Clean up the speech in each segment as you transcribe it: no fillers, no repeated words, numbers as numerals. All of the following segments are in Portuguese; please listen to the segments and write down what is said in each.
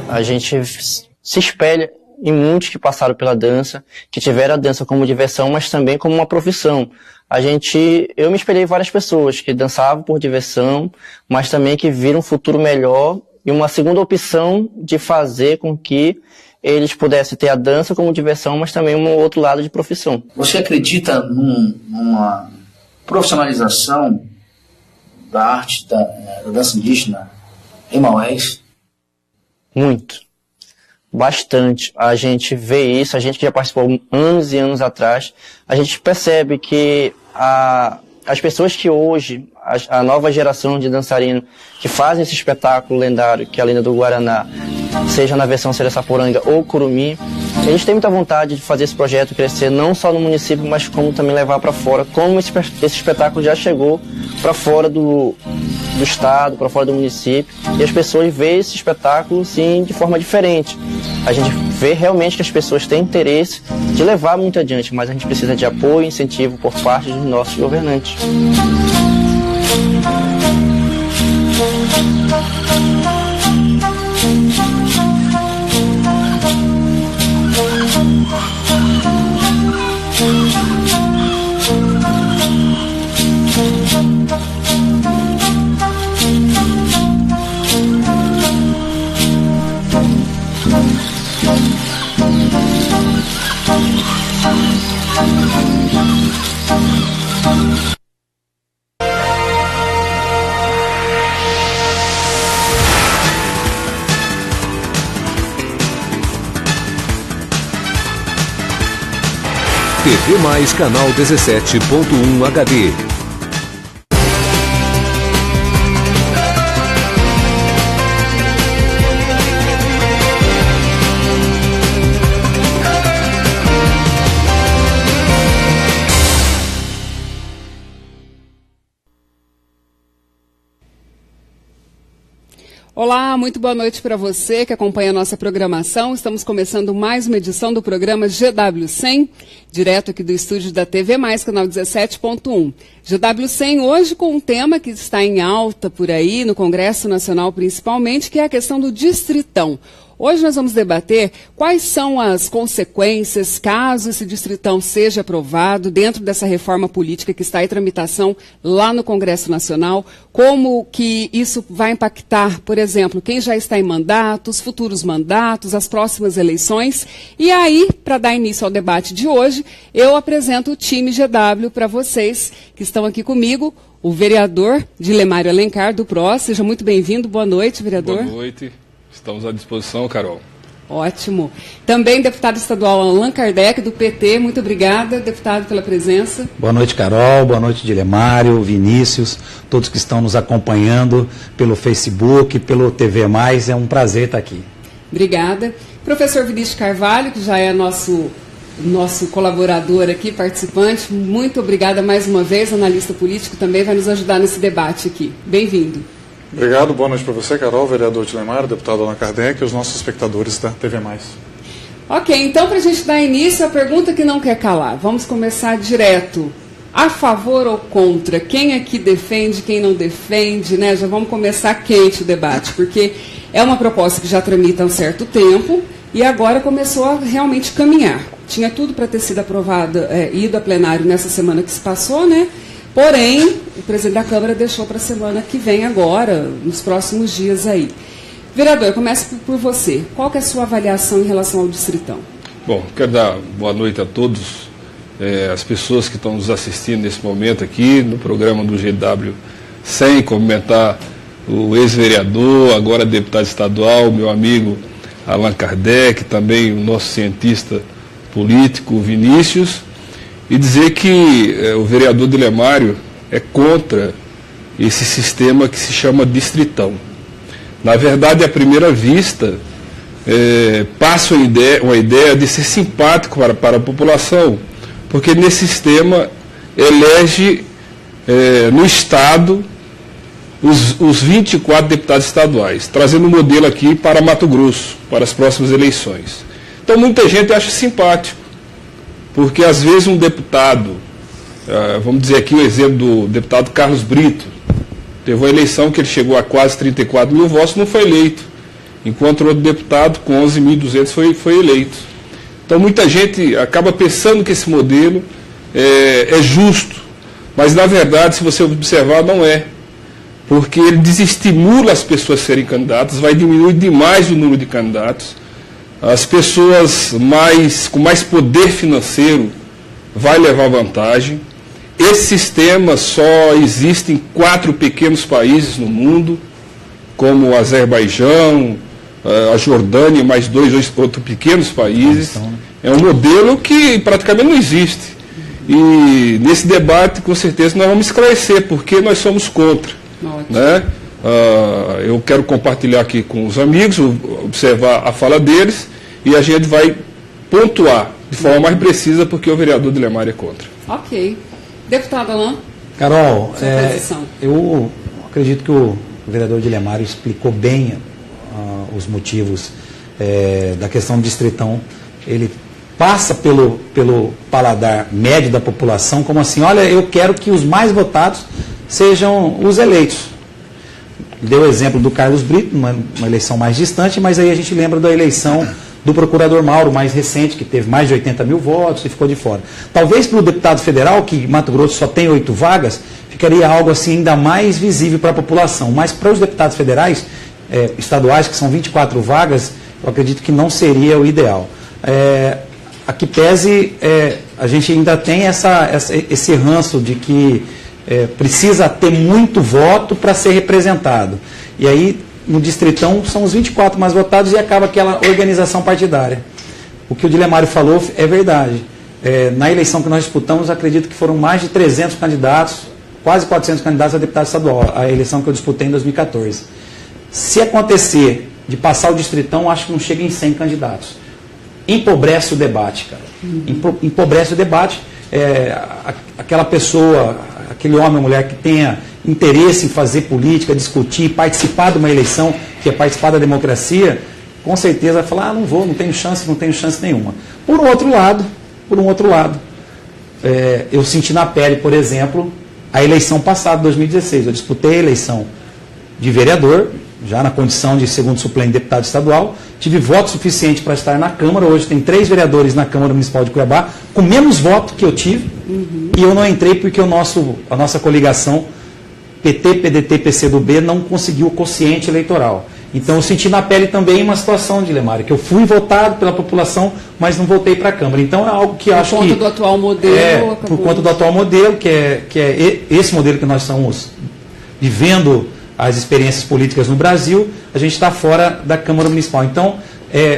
A gente se espelha em muitos que passaram pela dança, que tiveram a dança como diversão, mas também como uma profissão. Eu me espelhei em várias pessoas que dançavam por diversão, mas também que viram um futuro melhor e uma segunda opção de fazer com que eles pudessem ter a dança como diversão, mas também um outro lado de profissão. Você acredita numa profissionalização da arte da dança indígena em Maués? Muito. Bastante. A gente vê isso, a gente que já participou anos e anos atrás, a gente percebe que as pessoas que hoje, a nova geração de dançarinos que fazem esse espetáculo lendário, que é a Lenda do Guaraná, seja na versão Serra-Saporanga ou Curumim, eles têm muita vontade de fazer esse projeto crescer não só no município, mas como também levar para fora, como esse espetáculo já chegou para fora do estado, para fora do município, e as pessoas veem esse espetáculo sim de forma diferente. A gente vê realmente que as pessoas têm interesse de levar muito adiante, mas a gente precisa de apoio e incentivo por parte dos nossos governantes. TV Mais canal 17.1 HD. Olá, muito boa noite para você que acompanha a nossa programação. Estamos começando mais uma edição do programa GW100, direto aqui do estúdio da TV Mais, canal 17.1. GW100 hoje com um tema que está em alta por aí, no Congresso Nacional principalmente, que é a questão do distritão. Hoje nós vamos debater quais são as consequências caso esse distritão seja aprovado dentro dessa reforma política que está em tramitação lá no Congresso Nacional, como que isso vai impactar, por exemplo, quem já está em mandatos, futuros mandatos, as próximas eleições. E aí, para dar início ao debate de hoje, eu apresento o time GW para vocês que estão aqui comigo, o vereador Dilemário Alencar, do PRO. Seja muito bem-vindo. Boa noite, vereador. Boa noite. Estamos à disposição, Carol. Ótimo. Também deputado estadual Allan Kardec, do PT. Muito obrigada, deputado, pela presença. Boa noite, Carol. Boa noite, Dilemário, Vinícius, todos que estão nos acompanhando pelo Facebook, pelo TV Mais. É um prazer estar aqui. Obrigada. Professor Vinícius Carvalho, que já é nosso colaborador aqui, participante. Muito obrigada mais uma vez. Analista político também vai nos ajudar nesse debate aqui. Bem-vindo. Obrigado, boa noite para você, Carol, vereador Dilemário, deputado Allan Kardec e os nossos espectadores da TV Mais. Ok, então para a gente dar início à pergunta que não quer calar, vamos começar direto. A favor ou contra? Quem aqui defende, quem não defende, né? Já vamos começar quente o debate, porque é uma proposta que já tramita há um certo tempo e agora começou a realmente caminhar. tinha tudo para ter sido aprovada, ido a plenário nessa semana que se passou, né? Porém, o presidente da Câmara deixou para a semana que vem agora, nos próximos dias aí. Vereador, eu começo por você. Qual que é a sua avaliação em relação ao Distritão? Bom, quero dar boa noite a todos, as pessoas que estão nos assistindo nesse momento aqui, no programa do GW100, cumprimentar o ex-vereador, agora deputado estadual, meu amigo Allan Kardec, também o nosso cientista político, Vinícius, e dizer que o vereador Dilemário é contra esse sistema que se chama Distritão. Na verdade, à primeira vista, passa uma ideia de ser simpático para a população, porque nesse sistema elege no Estado os 24 deputados estaduais, trazendo um modelo aqui para Mato Grosso, para as próximas eleições. Então muita gente acha simpático, porque às vezes um deputado, vamos dizer aqui o exemplo do deputado Carlos Brito, teve uma eleição que ele chegou a quase 34 mil votos, não foi eleito, enquanto outro deputado com 11.200 foi eleito. Então muita gente acaba pensando que esse modelo é justo, mas na verdade, se você observar, não é. Porque ele desestimula as pessoas a serem candidatas, vai diminuir demais o número de candidatos. As pessoas com mais poder financeiro vai levar vantagem. Esse sistema só existe em 4 pequenos países no mundo, como o Azerbaijão, a Jordânia e mais 2 outros pequenos países. É um modelo que praticamente não existe. E nesse debate, com certeza, nós vamos esclarecer porque nós somos contra. Né? Eu quero compartilhar aqui com os amigos, observar a fala deles e a gente vai pontuar de forma mais precisa porque o vereador Dilemário é contra. Ok. Deputado Allan? Carol, eu acredito que o vereador Dilemário explicou bem os motivos da questão do Distritão. Ele passa pelo paladar médio da população como assim, olha, eu quero que os mais votados sejam os eleitos. Deu o exemplo do Carlos Brito, uma eleição mais distante, mas aí a gente lembra da eleição do procurador Mauro, mais recente, que teve mais de 80 mil votos e ficou de fora. Talvez para o deputado federal, que Mato Grosso só tem 8 vagas, ficaria algo assim ainda mais visível para a população. Mas para os deputados federais, estaduais, que são 24 vagas, eu acredito que não seria o ideal. A que pese, a gente ainda tem esse ranço de que precisa ter muito voto para ser representado. E aí, no Distritão, são os 24 mais votados e acaba aquela organização partidária. O que o Dilemário falou é verdade. Na eleição que nós disputamos, acredito que foram mais de 300 candidatos, quase 400 candidatos a deputado estadual, a eleição que eu disputei em 2014. Se acontecer de passar o Distritão, acho que não chega em 100 candidatos. Empobrece o debate, cara. Empobrece o debate. Aquela pessoa, aquele homem ou mulher que tenha interesse em fazer política, discutir, participar de uma eleição, que é participar da democracia, com certeza vai falar, não tenho chance nenhuma. Por um outro lado, eu senti na pele, por exemplo, a eleição passada, 2016. Eu disputei a eleição de vereador, já na condição de segundo suplente de deputado estadual, tive voto suficiente para estar na Câmara. Hoje tem 3 vereadores na Câmara Municipal de Cuiabá, com menos voto que eu tive, e eu não entrei porque a nossa coligação PT, PDT, PCdoB não conseguiu o quociente eleitoral. Então eu senti na pele também uma situação, Dilemário, que eu fui votado pela população, mas não voltei para a Câmara. Então é algo que acho que... Por conta do atual modelo... Por conta do atual modelo, que é esse modelo que nós estamos vivendo as experiências políticas no Brasil, a gente está fora da Câmara Municipal. Então,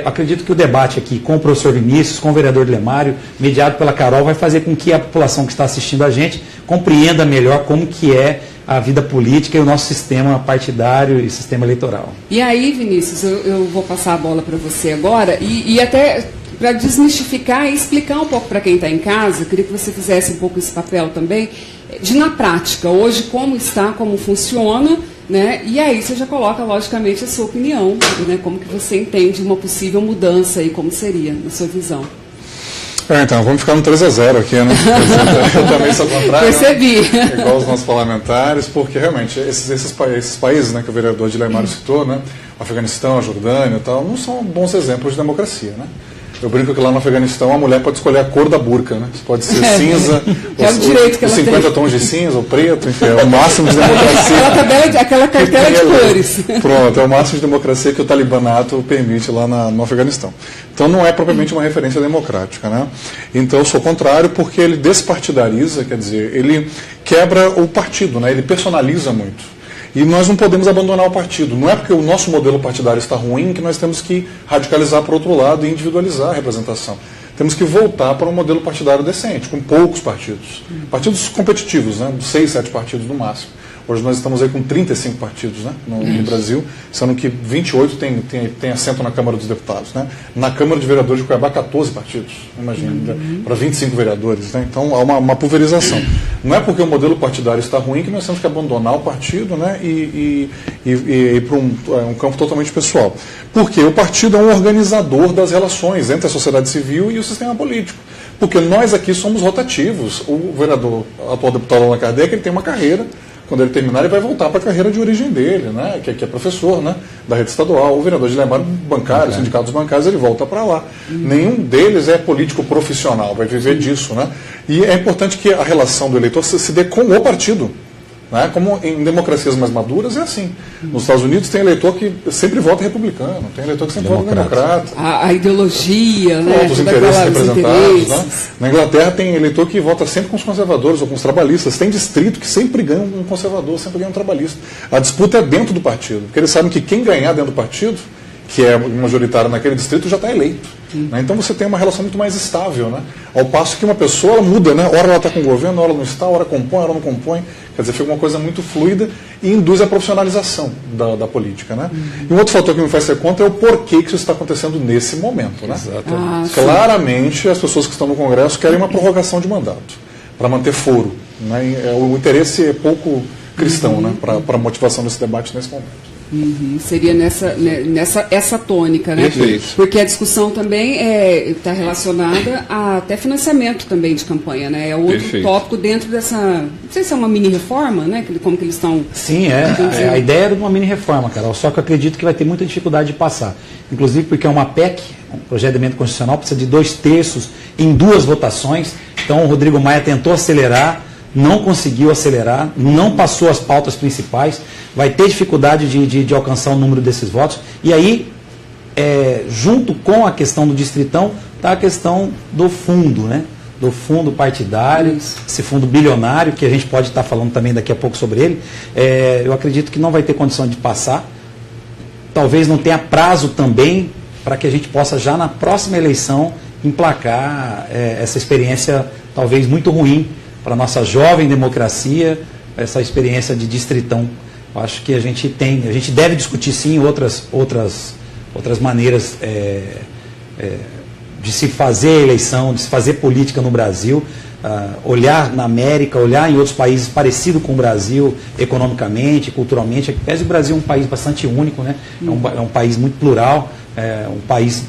acredito que o debate aqui com o professor Vinícius, com o vereador Dilemário, mediado pela Carol, vai fazer com que a população que está assistindo a gente compreenda melhor como que é a vida política e o nosso sistema partidário e sistema eleitoral. E aí, Vinícius, eu vou passar a bola para você agora, e até para desmistificar e explicar um pouco para quem está em casa, eu queria que você fizesse um pouco esse papel também, de na prática, hoje como está, como funciona, né? E aí você já coloca, logicamente, a sua opinião, né? Como que você entende uma possível mudança e como seria, na sua visão. Então, vamos ficar no 3-0 aqui, né? Eu também sou contrário. Percebi. Né? Igual os nossos parlamentares, porque realmente esses países, né, que o vereador Dilemário citou, né? O Afeganistão, a Jordânia e tal, não são bons exemplos de democracia, né? Eu brinco que lá no Afeganistão a mulher pode escolher a cor da burca, né? Pode ser cinza, os 50 tons de cinza, ou preto, enfim, é o máximo de democracia. Aquela cartela de cores. Pronto, é o máximo de democracia que o talibanato permite lá no Afeganistão. Então não é propriamente uma referência democrática, né? Então eu sou contrário porque ele despartidariza, quer dizer, ele quebra o partido, né? Ele personaliza muito. E nós não podemos abandonar o partido. Não é porque o nosso modelo partidário está ruim que nós temos que radicalizar para o outro lado e individualizar a representação. Temos que voltar para um modelo partidário decente, com poucos partidos. Partidos competitivos, né? 6, 7 partidos no máximo. Hoje nós estamos aí com 35 partidos, né, no Brasil, sendo que 28 tem assento na Câmara dos Deputados. Né? Na Câmara de Vereadores de Cuiabá, 14 partidos, imagina, para 25 vereadores. Né? Então há uma pulverização. Não é porque o modelo partidário está ruim que nós temos que abandonar o partido, né, e ir para um campo totalmente pessoal. Porque o partido é um organizador das relações entre a sociedade civil e o sistema político. Porque nós aqui somos rotativos. O vereador, atual deputado Allan Kardec, ele tem uma carreira. Quando ele terminar, ele vai voltar para a carreira de origem dele, né? que é professor, né? Da rede estadual. O vereador de Lemar, bancário, sindicatos bancários, ele volta para lá. Nenhum deles é político profissional, vai viver disso. Né? E é importante que a relação do eleitor se dê com o partido. Né? Como em democracias mais maduras é assim. Nos Estados Unidos tem eleitor que sempre vota republicano, tem eleitor que sempre vota democrata. A ideologia, né? Os interesses representados. Né? Na Inglaterra tem eleitor que vota sempre com os conservadores ou com os trabalhistas. Tem distrito que sempre ganha um conservador, sempre ganha um trabalhista. A disputa é dentro do partido, porque eles sabem que quem ganhar dentro do partido, que é majoritário naquele distrito, já está eleito. Né? Então você tem uma relação muito mais estável. Né? Ao passo que uma pessoa ela muda, né? Ora ela está com o governo, ora ela não está, ora compõe, ora não compõe. Quer dizer, fica uma coisa muito fluida e induz a profissionalização da política. Né? E um outro fator que me faz ser contra é o porquê que isso está acontecendo nesse momento. Né? Claramente, as pessoas que estão no Congresso querem uma prorrogação de mandato, para manter foro. Né? O interesse é pouco cristão, né? Para a motivação desse debate nesse momento. Seria essa tônica, né? Perfeito. Porque a discussão também está relacionada a até financiamento também de campanha, né? É outro tópico dentro dessa, não sei se é uma mini reforma, né? Como que eles estão... Sim, a ideia era de uma mini reforma, Carol, só que eu acredito que vai ter muita dificuldade de passar. Inclusive porque é uma PEC, um projeto de emenda constitucional, precisa de 2/3 em 2 votações. Então o Rodrigo Maia tentou acelerar, não conseguiu acelerar, não passou as pautas principais, vai ter dificuldade de alcançar o número desses votos. E aí, junto com a questão do distritão, está a questão do fundo, né? Do fundo partidário, esse fundo bilionário, que a gente pode estar falando também daqui a pouco sobre ele. Eu acredito que não vai ter condição de passar. Talvez não tenha prazo também para que a gente possa já na próxima eleição emplacar essa experiência talvez muito ruim para a nossa jovem democracia, essa experiência de distritão. Eu acho que a gente deve discutir sim outras maneiras de se fazer eleição, de se fazer política no Brasil, olhar na América, olhar em outros países parecidos com o Brasil, economicamente, culturalmente. O Brasil é um país bastante único, né? É um país muito plural, um país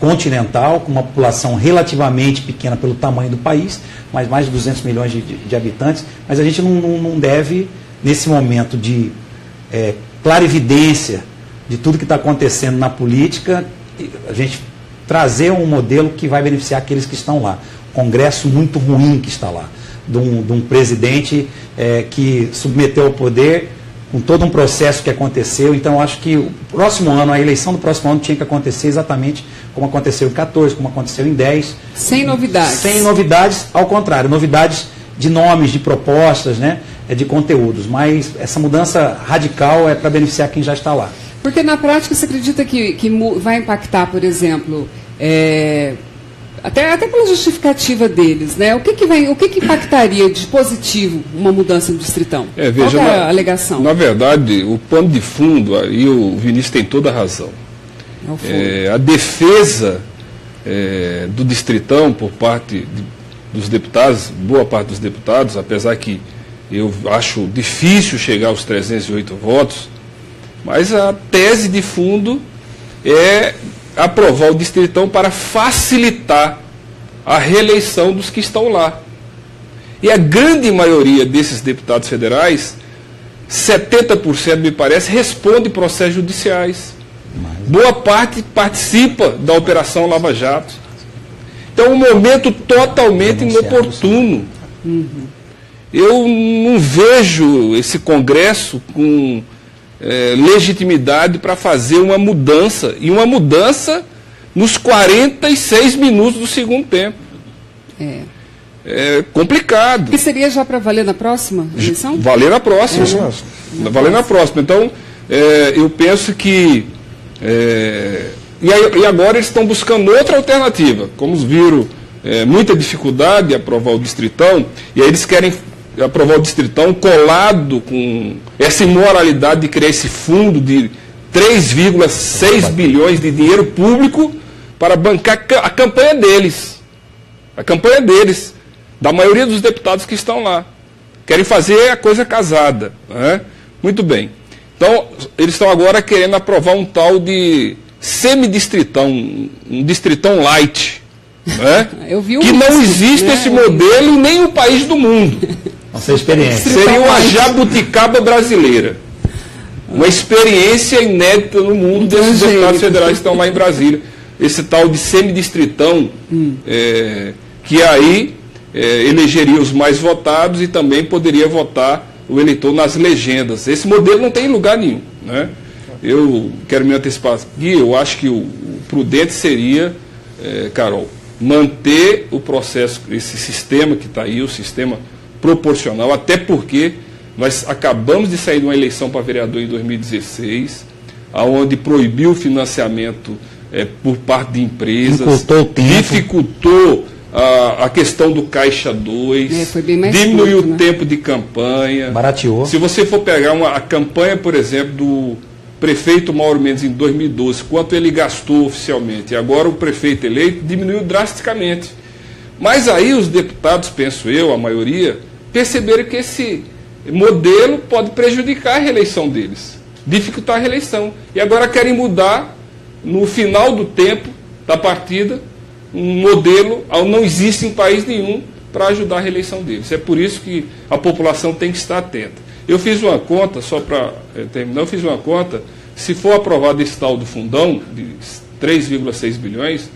continental, com uma população relativamente pequena pelo tamanho do país, mas mais de 200 milhões de habitantes, mas a gente não deve, nesse momento de clarividência de tudo que está acontecendo na política, a gente trazer um modelo que vai beneficiar aqueles que estão lá. Congresso muito ruim que está lá, de um presidente que submeteu ao poder com todo um processo que aconteceu. Então, eu acho que o próximo ano, a eleição do próximo ano tinha que acontecer exatamente como aconteceu em 14, como aconteceu em 10. Sem novidades. Sem novidades, ao contrário, novidades de nomes, de propostas, né, de conteúdos. Mas essa mudança radical é para beneficiar quem já está lá. Porque na prática você acredita que vai impactar, por exemplo, até pela justificativa deles, né? O que impactaria de positivo uma mudança no distritão? Veja, qual é a alegação? Na verdade, o pano de fundo, aí o Vinícius tem toda a razão. A defesa do distritão por parte dos deputados, boa parte dos deputados, apesar que eu acho difícil chegar aos 308 votos, mas a tese de fundo é aprovar o distritão para facilitar a reeleição dos que estão lá. E a grande maioria desses deputados federais, 70% me parece, responde processos judiciais. Boa parte participa da Operação Lava Jato. Então, um momento totalmente inoportuno. Eu não vejo esse Congresso com legitimidade para fazer uma mudança, e uma mudança nos 46 minutos do segundo tempo. É complicado. E seria já para valer na próxima eleição? Valer na próxima. Valer na próxima. Então, eu penso que... E agora eles estão buscando outra alternativa. Como viram muita dificuldade de aprovar o Distritão, e aí eles querem aprovar o Distritão colado com essa imoralidade de criar esse fundo de 3,6 bilhões de dinheiro público para bancar a campanha deles. A campanha deles, da maioria dos deputados que estão lá. Querem fazer a coisa casada. Né? Muito bem. Então, eles estão agora querendo aprovar um tal de semidistritão, um distritão light. Né? Eu vi que não existe esse modelo em nenhum país do mundo. Nossa experiência. Seria uma jabuticaba brasileira. Uma experiência inédita no mundo desses deputados federais que estão lá em Brasília. Esse tal de semidistritão, que aí elegeria os mais votados e também poderia votar o eleitor nas legendas. Esse modelo não tem lugar nenhum. Né? Eu quero me antecipar aqui, eu acho que o prudente seria, Carol, manter o processo, esse sistema que está aí, o sistema proporcional, até porque nós acabamos de sair de uma eleição para vereador em 2016, onde proibiu o financiamento por parte de empresas, dificultou a questão do Caixa 2, diminuiu o tempo de campanha. Barateou. Se você for pegar a campanha, por exemplo, do prefeito Mauro Mendes em 2012, quanto ele gastou oficialmente, e agora o prefeito eleito diminuiu drasticamente. Mas aí os deputados, penso eu, a maioria, perceberam que esse modelo pode prejudicar a reeleição deles, dificultar a reeleição. E agora querem mudar, no final do tempo da partida, um modelo não existe em país nenhum para ajudar a reeleição deles. É por isso que a população tem que estar atenta. Eu fiz uma conta, só para terminar, se for aprovado esse tal do fundão, de 3,6 bilhões,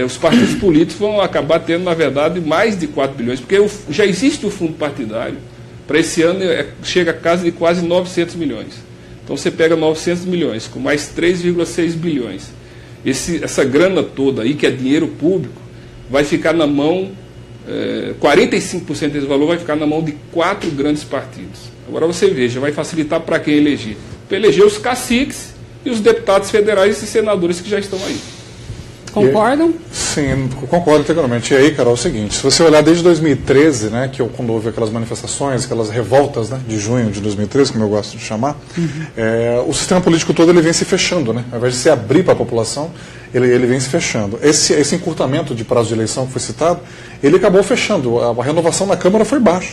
os partidos políticos vão acabar tendo, na verdade, mais de 4 bilhões, porque já existe o fundo partidário, para esse ano chega a casa de quase 900 milhões. Então você pega 900 milhões, com mais 3,6 bilhões. Essa grana toda aí, que é dinheiro público, vai ficar na mão, 45% desse valor vai ficar na mão de 4 grandes partidos. Agora você veja, vai facilitar para quem eleger? Para eleger os caciques e os deputados federais e senadores que já estão aí. Concordam? Sim, concordo integralmente. E aí, Carol, é o seguinte, se você olhar desde 2013, né, quando houve aquelas manifestações, aquelas revoltas, né, de junho de 2013, como eu gosto de chamar, o sistema político todo ele vem se fechando, né? Ao invés de se abrir para a população, ele vem se fechando. Esse encurtamento de prazo de eleição que foi citado, ele acabou fechando. A renovação na Câmara foi baixa.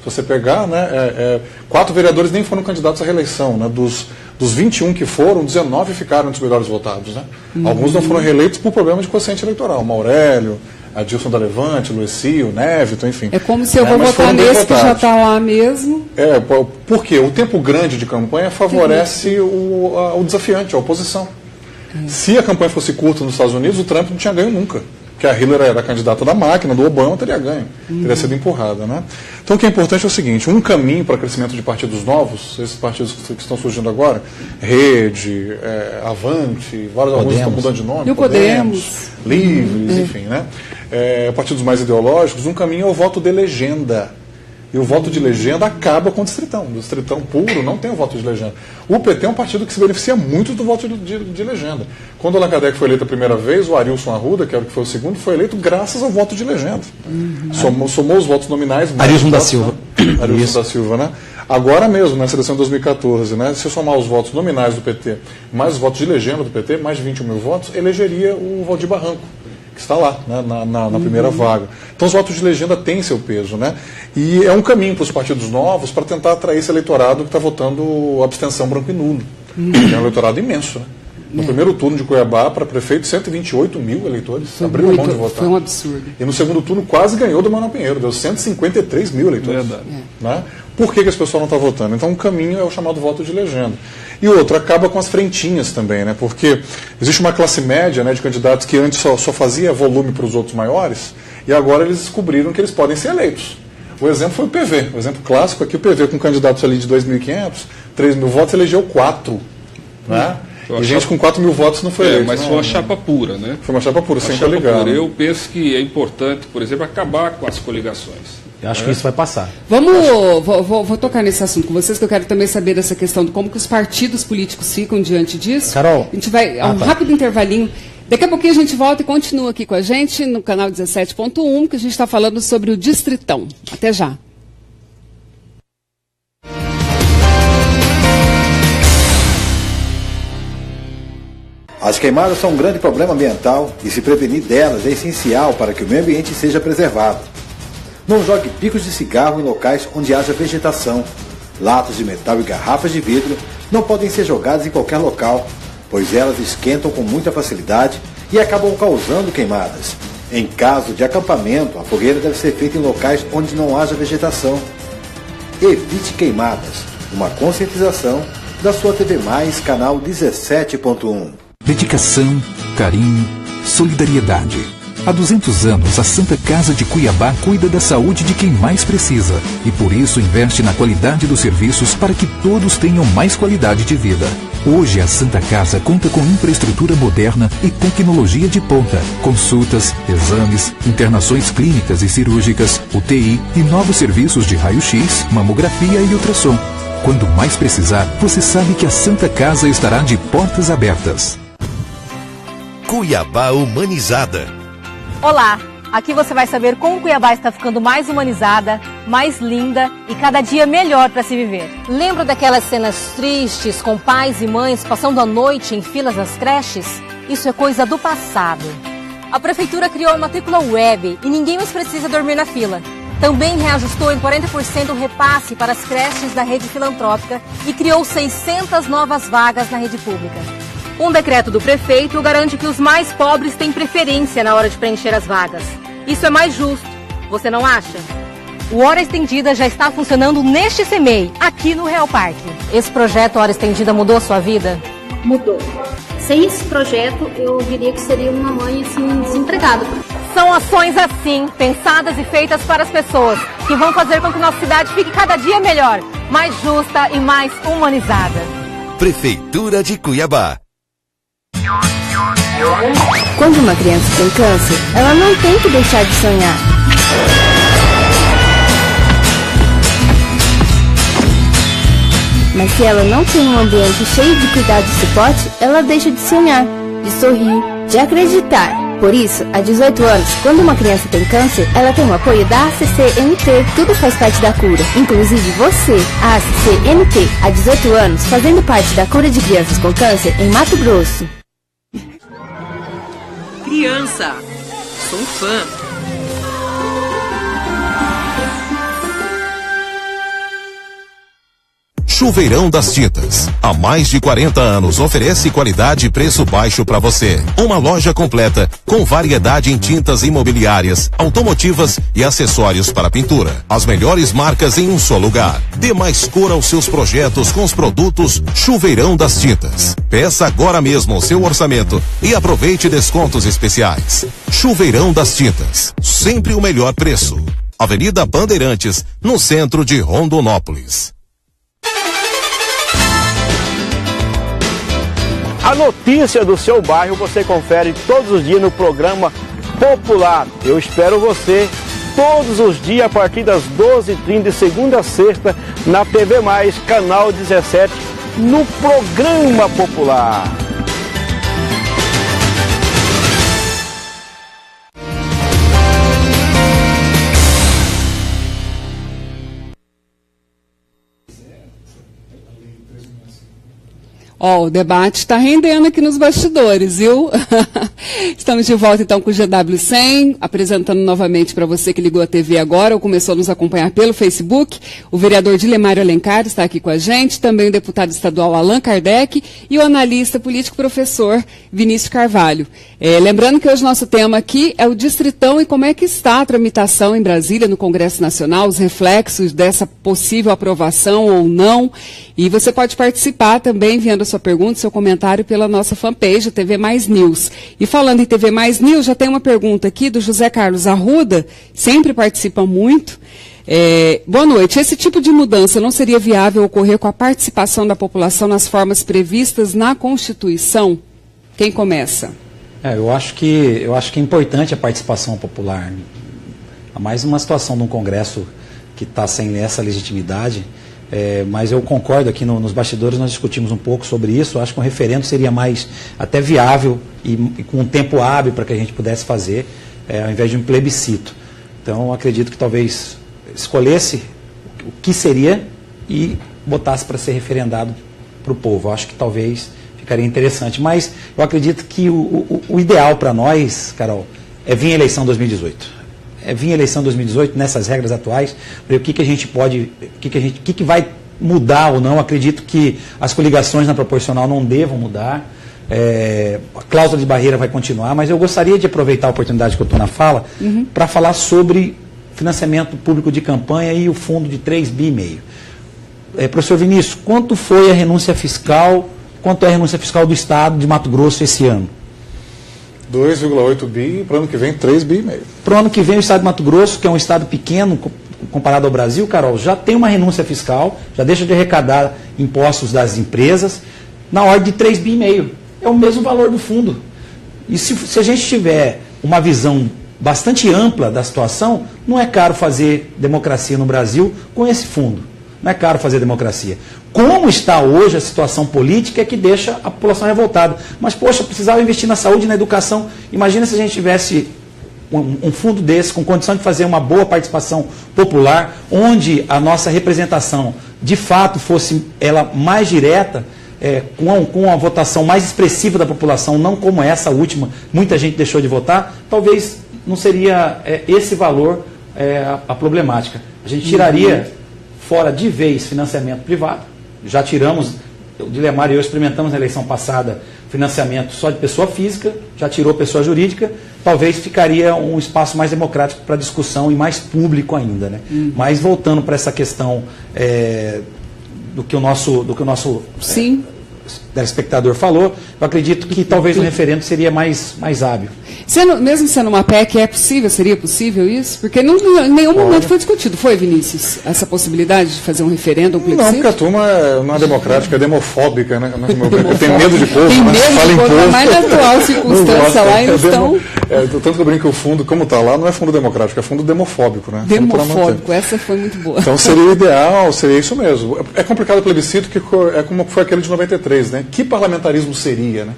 Se você pegar, né, 4 vereadores nem foram candidatos à reeleição, né? Dos 21 que foram, 19 ficaram entre os melhores votados. Né? Alguns não foram reeleitos por problema de quociente eleitoral. Maurélio, Adilson da Levante, Luicio, Névito, enfim. É como se eu vou votar nesse que já está lá mesmo. Por quê? O tempo grande de campanha favorece o desafiante, a oposição. Se a campanha fosse curta nos Estados Unidos, o Trump não tinha ganho nunca. Porque a Hillary era a candidata da máquina, do Obama teria ganho, teria sido empurrada. Né? Então o que é importante é o seguinte, um caminho para o crescimento de partidos novos, esses partidos que estão surgindo agora, Rede, Avante, alguns estão mudando de nome, Podemos. Livres, enfim, né? Partidos mais ideológicos, um caminho é o voto de legenda. E o voto de legenda acaba com o distritão. O distritão puro não tem o voto de legenda. O PT é um partido que se beneficia muito do voto de legenda. Quando o Allan Kardec foi eleito a primeira vez, o Arilson Arruda, que era o que foi o segundo, foi eleito graças ao voto de legenda. Somou os votos nominais. Arilson da Silva. Arilson da Silva, né? Agora mesmo, na seleção de 2014, né, se somar os votos nominais do PT, mais os votos de legenda do PT, mais de 21 mil votos, elegeria o Valdir Barranco, que está lá, né, na primeira vaga. Então os votos de legenda têm seu peso, né? E é um caminho para os partidos novos para tentar atrair esse eleitorado que está votando abstenção branco e nulo. É um eleitorado imenso, né? No primeiro turno de Cuiabá, para prefeito, 128 mil eleitores abriram mão de votar. Foi um absurdo. E no segundo turno quase ganhou do Manuel Pinheiro, deu 153 mil eleitores. Verdade. Né? Por que as pessoas não estão votando? Então, o caminho é o chamado voto de legenda. E outro, acaba com as frentinhas também, né? Porque existe uma classe média, né, de candidatos que antes só fazia volume para os outros maiores, e agora eles descobriram que eles podem ser eleitos. O exemplo foi o PV. O exemplo clássico aqui, o PV com candidatos ali de 2.500, 3.000 votos, elegeu 4. Né? E gente com 4 mil votos não foi eleito. Mas foi uma chapa pura, né? Foi uma chapa pura, sem coligar. Eu penso que é importante, por exemplo, acabar com as coligações. Eu acho que isso vai passar. Vou tocar nesse assunto com vocês, que eu quero também saber dessa questão de como que os partidos políticos ficam diante disso. Carol. A gente vai a um rápido intervalinho. Daqui a pouquinho a gente volta e continua aqui com a gente no canal 17.1, que a gente está falando sobre o Distritão. Até já. As queimadas são um grande problema ambiental e se prevenir delas é essencial para que o meio ambiente seja preservado. Não jogue picos de cigarro em locais onde haja vegetação. Latas de metal e garrafas de vidro não podem ser jogadas em qualquer local, pois elas esquentam com muita facilidade e acabam causando queimadas. Em caso de acampamento, a fogueira deve ser feita em locais onde não haja vegetação. Evite queimadas. Uma conscientização da sua TV Mais, canal 17.1. Dedicação, carinho, solidariedade. Há 200 anos, a Santa Casa de Cuiabá cuida da saúde de quem mais precisa e, por isso, investe na qualidade dos serviços para que todos tenham mais qualidade de vida. Hoje, a Santa Casa conta com infraestrutura moderna e tecnologia de ponta, consultas, exames, internações clínicas e cirúrgicas, UTI e novos serviços de raio-x, mamografia e ultrassom. Quando mais precisar, você sabe que a Santa Casa estará de portas abertas. Cuiabá Humanizada. Olá, aqui você vai saber como Cuiabá está ficando mais humanizada, mais linda e cada dia melhor para se viver. Lembra daquelas cenas tristes com pais e mães passando a noite em filas nas creches? Isso é coisa do passado. A Prefeitura criou a matrícula web e ninguém mais precisa dormir na fila. Também reajustou em 40% o repasse para as creches da rede filantrópica e criou 600 novas vagas na rede pública. Um decreto do prefeito garante que os mais pobres têm preferência na hora de preencher as vagas. Isso é mais justo, você não acha? O Hora Estendida já está funcionando neste CEMEI, aqui no Real Parque. Esse projeto Hora Estendida mudou a sua vida? Mudou. Sem esse projeto, eu diria que seria uma mãe assim, desempregada. São ações assim, pensadas e feitas para as pessoas, que vão fazer com que nossa cidade fique cada dia melhor, mais justa e mais humanizada. Prefeitura de Cuiabá. Quando uma criança tem câncer, ela não tem que deixar de sonhar. Mas se ela não tem um ambiente cheio de cuidado e suporte, ela deixa de sonhar, de sorrir, de acreditar. Por isso, há 18 anos, quando uma criança tem câncer, ela tem o apoio da ACCMT. Tudo faz parte da cura, inclusive você. A ACCMT, há 18 anos, fazendo parte da cura de crianças com câncer em Mato Grosso. Criança, sou fã. Chuveirão das Tintas. Há mais de 40 anos oferece qualidade e preço baixo para você. Uma loja completa com variedade em tintas imobiliárias, automotivas e acessórios para pintura. As melhores marcas em um só lugar. Dê mais cor aos seus projetos com os produtos Chuveirão das Tintas. Peça agora mesmo o seu orçamento e aproveite descontos especiais. Chuveirão das Tintas. Sempre o melhor preço. Avenida Bandeirantes, no centro de Rondonópolis. A notícia do seu bairro você confere todos os dias no programa Popular. Eu espero você todos os dias a partir das 12h30, de segunda a sexta, na TV Mais, canal 17, no programa Popular. Ó, o debate está rendendo aqui nos bastidores, viu? Estamos de volta então com o GW100, apresentando novamente para você que ligou a TV agora ou começou a nos acompanhar pelo Facebook. O vereador Dilemário Alencar está aqui com a gente, também o deputado estadual Allan Kardec e o analista político professor Vinícius Carvalho. Lembrando que hoje nosso tema aqui é o Distritão e como é que está a tramitação em Brasília, no Congresso Nacional, os reflexos dessa possível aprovação ou não. E você pode participar também enviando a sua pergunta, seu comentário pela nossa fanpage, TV Mais News. E falando em TV Mais News, já tem uma pergunta aqui do José Carlos Arruda, sempre participa muito. Boa noite. Esse tipo de mudança não seria viável ocorrer com a participação da população nas formas previstas na Constituição? Quem começa? Eu acho que é importante a participação popular. Há mais uma situação de um Congresso que está sem essa legitimidade, mas eu concordo aqui nos bastidores, nós discutimos um pouco sobre isso. Eu acho que um referendo seria mais até viável e com um tempo hábil para que a gente pudesse fazer, ao invés de um plebiscito. Então, eu acredito que talvez escolhesse o que seria e botasse para ser referendado para o povo. Eu acho que talvez ficaria interessante. Mas eu acredito que o ideal para nós, Carol, é vir a eleição 2018. Vir a eleição 2018 nessas regras atuais, ver o que a gente pode, o que vai mudar ou não. Acredito que as coligações na proporcional não devam mudar. A cláusula de barreira vai continuar, mas eu gostaria de aproveitar a oportunidade que eu estou na fala para falar sobre financiamento público de campanha e o fundo de 3,5 bi. Professor Vinícius, quanto foi a renúncia fiscal, quanto é a renúncia fiscal do Estado de Mato Grosso esse ano? 2,8 bi, para o ano que vem 3,5 bi. Para o ano que vem o Estado de Mato Grosso, que é um Estado pequeno comparado ao Brasil, Carol, já tem uma renúncia fiscal, já deixa de arrecadar impostos das empresas, na ordem de 3,5 bi. É o mesmo valor do fundo. E se a gente tiver uma visão bastante ampla da situação, não é caro fazer democracia no Brasil com esse fundo. Não é caro fazer democracia. Como está hoje a situação política é que deixa a população revoltada. Mas, poxa, precisava investir na saúde e na educação. Imagina se a gente tivesse um fundo desse, com condição de fazer uma boa participação popular, onde a nossa representação, de fato, fosse ela mais direta, com a votação mais expressiva da população, não como essa última, muita gente deixou de votar, talvez não seria esse valor a problemática. A gente tiraria fora de vez financiamento privado, já tiramos, o Dilemário e eu experimentamos na eleição passada financiamento só de pessoa física, já tirou pessoa jurídica, talvez ficaria um espaço mais democrático para discussão e mais público ainda, né? Mas voltando para essa questão do que o nosso telespectador falou, eu acredito que talvez o referendo seria mais hábil. Mesmo sendo uma PEC, seria possível isso? Porque em nenhum momento foi discutido, foi, Vinícius, essa possibilidade de fazer um referendo, um plebiscito? Não, porque a turma não é democrática, é demofóbica, né? Tem medo de povo, tem né? medo de povo, mas na atual circunstância lá eles estão... Tanto que eu brinco que o fundo, como está lá, não é fundo democrático, é fundo demofóbico, né? Demofóbico, essa foi muito boa. Então seria o ideal, seria isso mesmo. É complicado o plebiscito, que é como foi aquele de 93, né? Que parlamentarismo seria, né?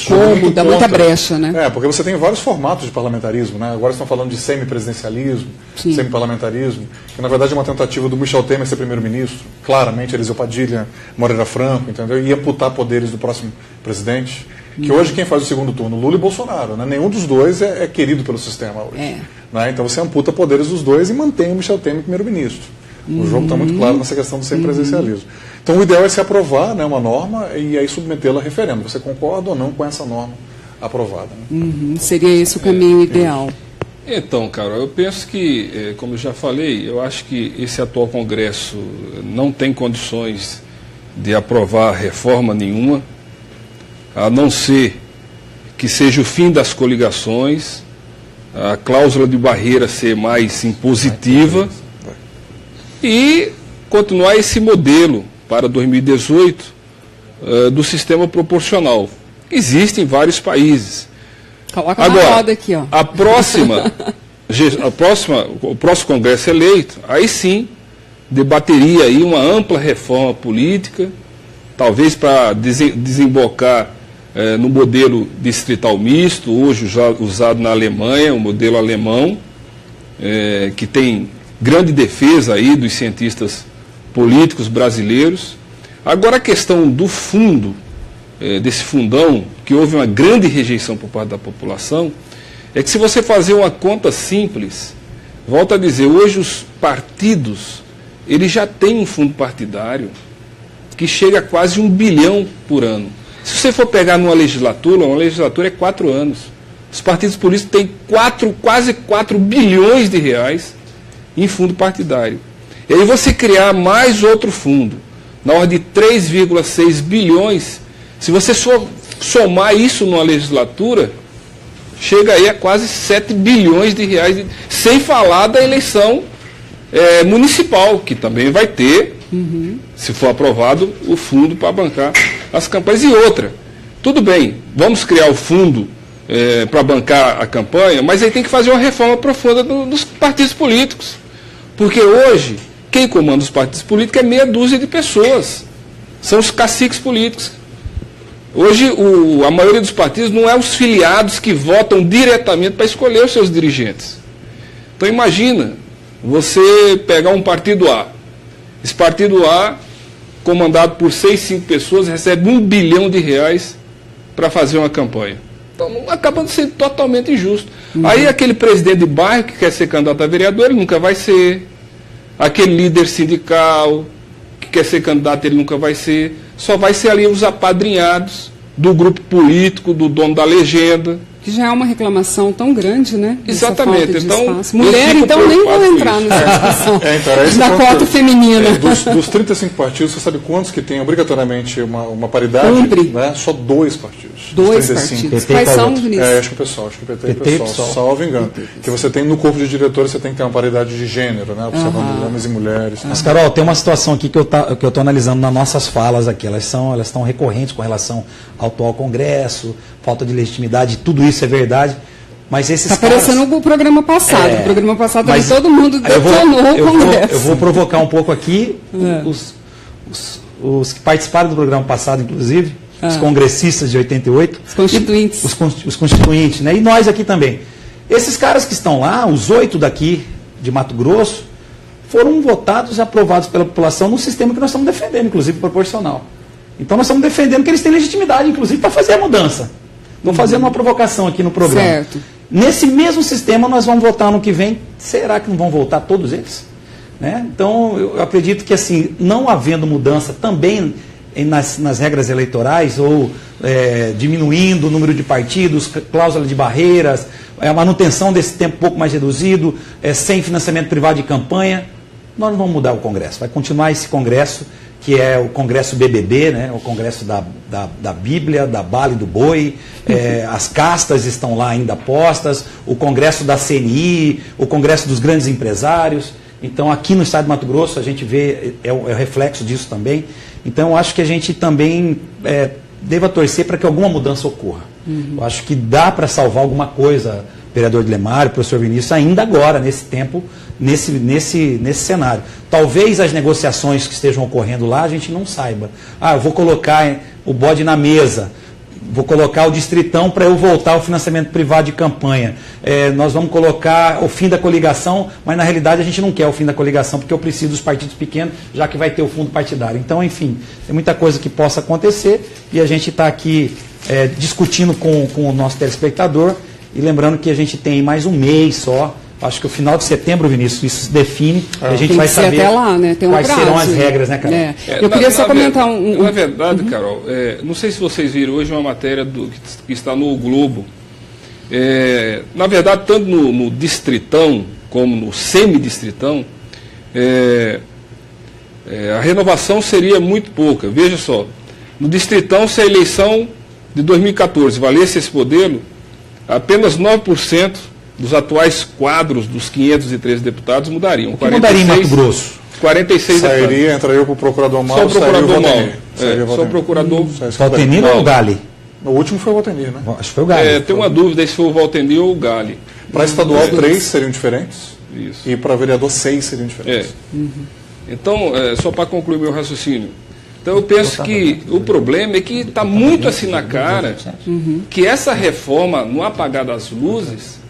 Como dá muita brecha, né? Porque você tem vários formatos de parlamentarismo, né? Agora estão falando de semipresidencialismo, semiparlamentarismo, que na verdade é uma tentativa do Michel Temer ser primeiro-ministro, claramente Eliseu Padilha, Moreira Franco, entendeu? E amputar poderes do próximo presidente, que hoje quem faz o segundo turno, Lula e Bolsonaro, né? Nenhum dos dois é querido pelo sistema hoje. Né? Então você amputa poderes dos dois e mantém o Michel Temer primeiro-ministro. O jogo está muito claro nessa questão do semipresidencialismo. Então o ideal é se aprovar, né, uma norma e aí submetê-la a referendo. Você concorda ou não com essa norma aprovada? Né? Seria esse o caminho ideal. Então, Carol, eu penso que, como eu já falei, eu acho que esse atual Congresso não tem condições de aprovar reforma nenhuma, a não ser que seja o fim das coligações, a cláusula de barreira ser mais impositiva e continuar esse modelo para 2018 do sistema proporcional. Existe em vários países. Coloca agora, na roda aqui, ó. O próximo Congresso eleito, aí sim, debateria aí uma ampla reforma política, talvez para desembocar no modelo distrital misto, hoje já usado na Alemanha, o modelo alemão, que tem grande defesa aí dos cientistas políticos brasileiros. Agora a questão do fundo, desse fundão, que houve uma grande rejeição por parte da população, é que se você fazer uma conta simples, volto a dizer, hoje os partidos, eles já têm um fundo partidário que chega a quase 1 bilhão por ano. Se você for pegar uma legislatura é 4 anos. Os partidos políticos têm quase 4 bilhões de reais em fundo partidário. E aí você criar mais outro fundo, na ordem de 3,6 bilhões, se você somar isso numa legislatura, chega aí a quase 7 bilhões de reais, sem falar da eleição municipal, que também vai ter, se for aprovado, o fundo para bancar as campanhas. E outra, tudo bem, vamos criar o fundo para bancar a campanha, mas aí tem que fazer uma reforma profunda dos partidos políticos. Porque hoje, quem comanda os partidos políticos é meia dúzia de pessoas. São os caciques políticos. Hoje, a maioria dos partidos não é os filiados que votam diretamente para escolher os seus dirigentes. Então, imagina você pegar um partido A. Esse partido A, comandado por 6, 5 pessoas, recebe 1 bilhão de reais para fazer uma campanha. Então, acaba sendo totalmente injusto. Aí, aquele presidente de bairro que quer ser candidato a vereador, ele nunca vai ser. Aquele líder sindical que quer ser candidato, ele nunca vai ser. Só vai ser ali os apadrinhados do grupo político, do dono da legenda. Que já é uma reclamação tão grande, né? Exatamente. Então, mulher, então, nem vão entrar nessa discussão da cota feminina. Dos 35 partidos, você sabe quantos que tem obrigatoriamente uma paridade? Né? Só 2 partidos. 2 partidos. Quais são, Vinícius? Acho que o pessoal, acho que o PT e o pessoal, salvo engano. Que você tem no corpo de diretores, você tem que ter uma paridade de gênero, né? Observando homens e mulheres. Mas, Carol, tem uma situação aqui que eu estou analisando nas nossas falas aqui. Elas estão recorrentes com relação ao atual Congresso, falta de legitimidade, tudo isso é verdade, mas esses caras... Está parecendo o programa passado. O programa passado todo mundo detonou o Congresso. Eu vou provocar um pouco aqui os que participaram do programa passado, inclusive, os congressistas de 88. Os constituintes. Os constituintes, né? E nós aqui também. Esses caras que estão lá, os 8 daqui de Mato Grosso, foram votados e aprovados pela população no sistema que nós estamos defendendo, inclusive proporcional. Então nós estamos defendendo que eles têm legitimidade, inclusive, para fazer a mudança. Estou fazendo uma provocação aqui no programa. Certo. Nesse mesmo sistema nós vamos votar no que vem. Será que não vão voltar todos eles? Né? Então eu acredito que, assim, não havendo mudança também nas regras eleitorais, ou diminuindo o número de partidos, cláusula de barreiras, a manutenção desse tempo um pouco mais reduzido, sem financiamento privado de campanha, nós não vamos mudar o Congresso. Vai continuar esse Congresso, que é o Congresso BBB, né? O Congresso da Bíblia, da bala e do boi, as castas estão lá ainda postas, o Congresso da CNI, o Congresso dos grandes empresários. Então, aqui no estado de Mato Grosso, a gente vê, é o reflexo disso também. Então, eu acho que a gente também deva torcer para que alguma mudança ocorra. Eu acho que dá para salvar alguma coisa, vereador Dilemário, professor Vinícius, ainda agora, nesse tempo, nesse cenário. Talvez as negociações que estejam ocorrendo lá a gente não saiba. Eu vou colocar o bode na mesa, vou colocar o distritão para eu voltar ao financiamento privado de campanha. Nós vamos colocar o fim da coligação, mas na realidade a gente não quer o fim da coligação, porque eu preciso dos partidos pequenos, já que vai ter o fundo partidário. Então, enfim, tem muita coisa que possa acontecer e a gente está aqui discutindo com o nosso telespectador e lembrando que a gente tem mais um mês só. Acho que o final de setembro, Vinícius, isso se define e a gente vai saber até lá, né? Tem quais serão as regras, né, Carol? Eu queria só comentar Na verdade, Carol, não sei se vocês viram hoje uma matéria que está no Globo. Na verdade, tanto no distritão como no semidistritão, a renovação seria muito pouca. Veja só, no distritão, se a eleição de 2014 valesse esse modelo, apenas 9% dos atuais quadros dos 513 deputados mudariam. O que mudaria em Mato Grosso? 46 deputados. Entraria para o procurador Mauro, só o procurador Mauro. Só o procurador Valtenir ou o Gali? O último foi o Valtenir, né? Acho que foi o Gali. Tem uma dúvida se foi o Valtenir ou o Gali. Para estadual, 3 seriam diferentes. Isso. E para vereador, 6 seriam diferentes. Então, só para concluir meu raciocínio. Então, eu penso que o problema é que está muito assim na cara que essa reforma, no apagar das luzes,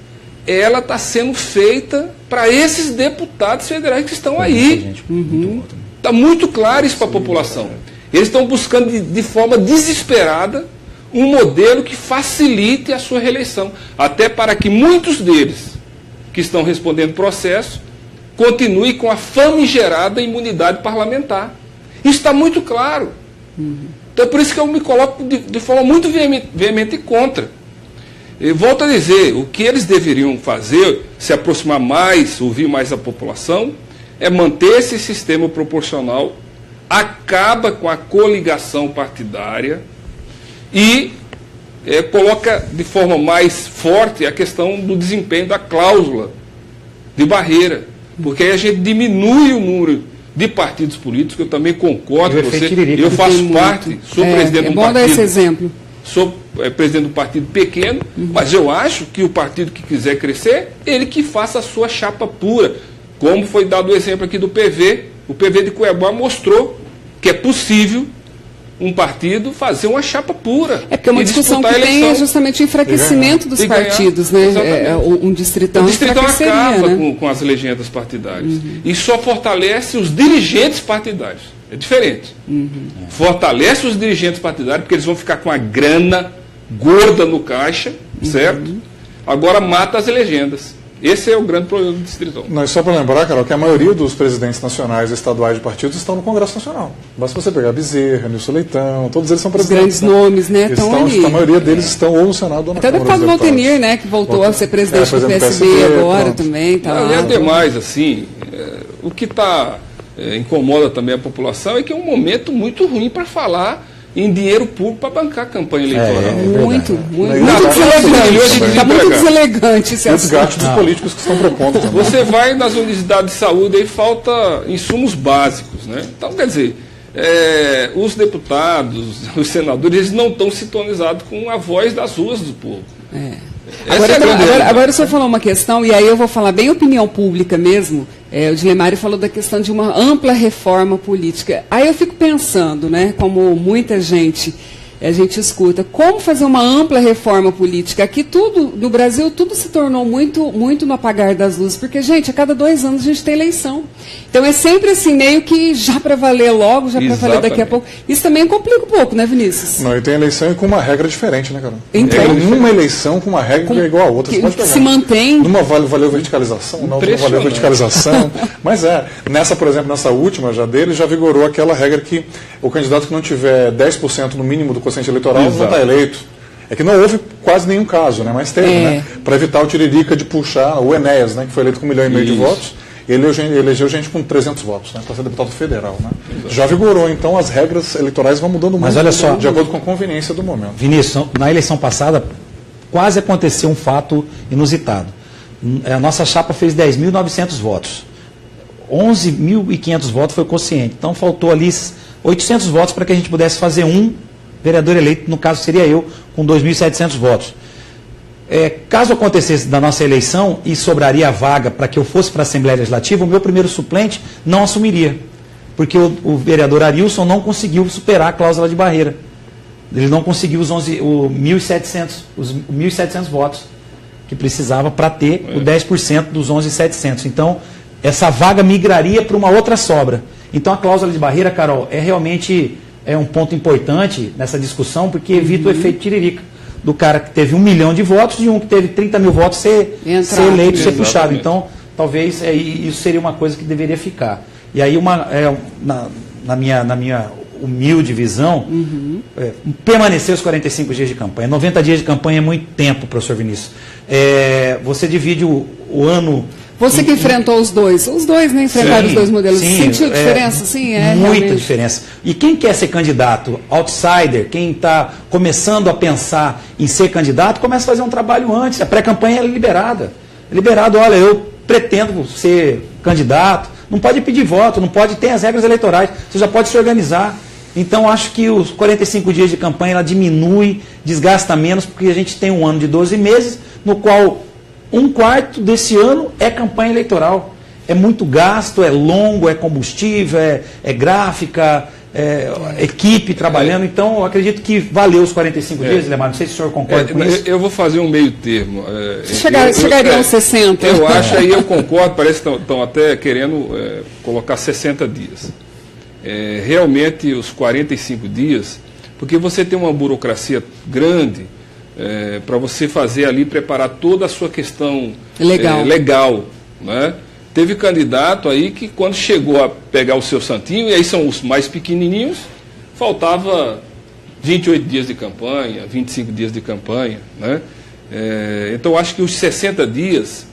ela está sendo feita para esses deputados federais que estão aí. Está muito claro isso para a população. Eles estão buscando de forma desesperada um modelo que facilite a sua reeleição, até para que muitos deles que estão respondendo processo continuem com a famigerada imunidade parlamentar. Isso está muito claro. Então é por isso que eu me coloco de forma muito veemente contra. Eu volto a dizer, o que eles deveriam fazer, se aproximar mais, ouvir mais a população, é manter esse sistema proporcional, acaba com a coligação partidária e coloca de forma mais forte a questão do desempenho da cláusula de barreira, porque aí a gente diminui o número de partidos políticos, que eu também concordo com você, eu faço parte, sou presidente de um partido. É bom dar esse exemplo. Sou presidente de um partido pequeno, mas eu acho que o partido que quiser crescer, ele que faça a sua chapa pura, como foi dado o exemplo aqui do PV. O PV de Cuiabá mostrou que é possível um partido fazer uma chapa pura. É porque uma discussão que tem é justamente o enfraquecimento dos partidos, né? Um distritão. O distritão acaba, né, com as legendas partidárias. E só fortalece os dirigentes partidários. É diferente. Fortalece os dirigentes partidários, porque eles vão ficar com a grana gorda no caixa, certo? Agora mata as legendas. Esse é o grande problema do distritão. Não, só para lembrar, Carol, que a maioria dos presidentes nacionais e estaduais de partidos estão no Congresso Nacional. Basta você pegar Bezerra, Nilson Leitão, todos eles são presidentes. Os grandes nomes, né? Estão ali. A maioria deles estão ou no Senado ou na Câmara. Até o deputado Valtenir, né, que voltou a ser presidente do PSB agora também. Tá lá. Ademais, assim, o que incomoda também a população é que é um momento muito ruim para falar em dinheiro público para bancar a campanha eleitoral. Muito deselegante. Está muito deselegante esse assunto. Os gastos dos políticos que estão propondo também. Você vai nas unidades de saúde e falta insumos básicos, né? Então, quer dizer, os deputados, os senadores, eles não estão sintonizados com a voz das ruas do povo. Agora o senhor falou uma questão, e aí eu vou falar bem opinião pública mesmo. O Dilemário falou da questão de uma ampla reforma política. Aí eu fico pensando, né, como muita gente, a gente escuta, como fazer uma ampla reforma política? Aqui tudo, no Brasil, tudo se tornou muito no apagar das luzes, porque, gente, a cada 2 anos a gente tem eleição. Então é sempre assim, meio que já para valer logo, já para valer daqui a pouco. Isso também complica um pouco, né, Vinícius? Não, e tem eleição e com uma regra diferente, né, Carol? Então, uma eleição com uma regra que é igual a outra. Você pode pegar. Se mantém. Numa valeu verticalização, na outra não valeu verticalização. Mas nessa, por exemplo, nessa última já vigorou aquela regra que o candidato que não tiver 10% no mínimo do quociente eleitoral não está eleito. É que não houve quase nenhum caso, né? Mas teve, né? Para evitar o tiririca de puxar o Enéas, né? Que foi eleito com 1,5 milhão de votos. Ele elegeu gente com 300 votos, né, para ser deputado federal. Né? Já vigorou, então as regras eleitorais vão mudando muito, olha só, de acordo com a conveniência do momento. Vinícius, na eleição passada, quase aconteceu um fato inusitado. A nossa chapa fez 10.900 votos. 11.500 votos foi quociente. Então faltou ali 800 votos para que a gente pudesse fazer um vereador eleito, no caso seria eu, com 2.700 votos. Caso acontecesse da nossa eleição e sobraria a vaga para que eu fosse para a Assembleia Legislativa, o meu primeiro suplente não assumiria, porque o vereador Arilson não conseguiu superar a cláusula de barreira. Ele não conseguiu os 1.700 votos que precisava para ter o 10% dos 11.700. Então, essa vaga migraria para uma outra sobra. Então, a cláusula de barreira, Carol, realmente um ponto importante nessa discussão, porque evita o efeito tiririca. Do cara que teve 1 milhão de votos e um que teve 30 mil votos ser eleito, ser puxado. Então, talvez isso seria uma coisa que deveria ficar. E aí, na minha humilde visão, permanecer os 45 dias de campanha. 90 dias de campanha é muito tempo, professor Vinícius. Você divide o ano... Você que enfrentou os dois, né, enfrentaram os dois modelos, sentiu diferença? Muita diferença. E quem quer ser candidato, outsider, quem está começando a pensar em ser candidato, começa a fazer um trabalho antes, a pré-campanha é liberada. Olha, eu pretendo ser candidato, não pode pedir voto, não pode ter as regras eleitorais, você já pode se organizar. Então, acho que os 45 dias de campanha, ela diminui, desgasta menos, porque a gente tem um ano de 12 meses, no qual 1/4 desse ano é campanha eleitoral. É muito gasto, é longo, é combustível, é gráfica, equipe trabalhando. Então, eu acredito que valeu os 45 dias, Lemar. Não sei se o senhor concorda com isso. Eu vou fazer um meio termo. Chegaria aos 60. Eu acho, aí eu concordo, parece que estão até querendo colocar 60 dias. realmente os 45 dias, porque você tem uma burocracia grande para você fazer ali, preparar toda a sua questão legal, né? Teve candidato aí que quando chegou a pegar o seu santinho, e aí são os mais pequenininhos, faltava 28 dias de campanha, 25 dias de campanha, né? Então acho que os 60 dias,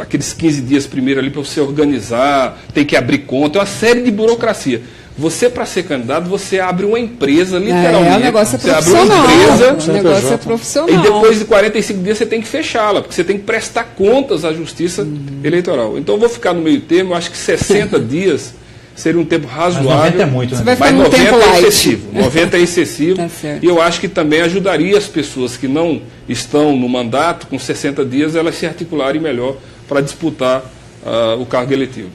aqueles 15 dias primeiro ali para você organizar, tem que abrir conta, é uma série de burocracia. Você, para ser candidato, você abre uma empresa, literalmente. O negócio é você profissional. Abre uma empresa, o negócio é profissional. E depois de 45 dias você tem que fechá-la, porque você tem que prestar contas à Justiça Eleitoral. Então eu vou ficar no meio termo, eu acho que 60 dias seria um tempo razoável. Mas 90 é muito, né? Você vai ficar mas num 90 tempo é light. excessivo. 90 é excessivo. Tá certo. E eu acho que também ajudaria as pessoas que não estão no mandato, com 60 dias, elas se articularem melhor para disputar o cargo eletivo.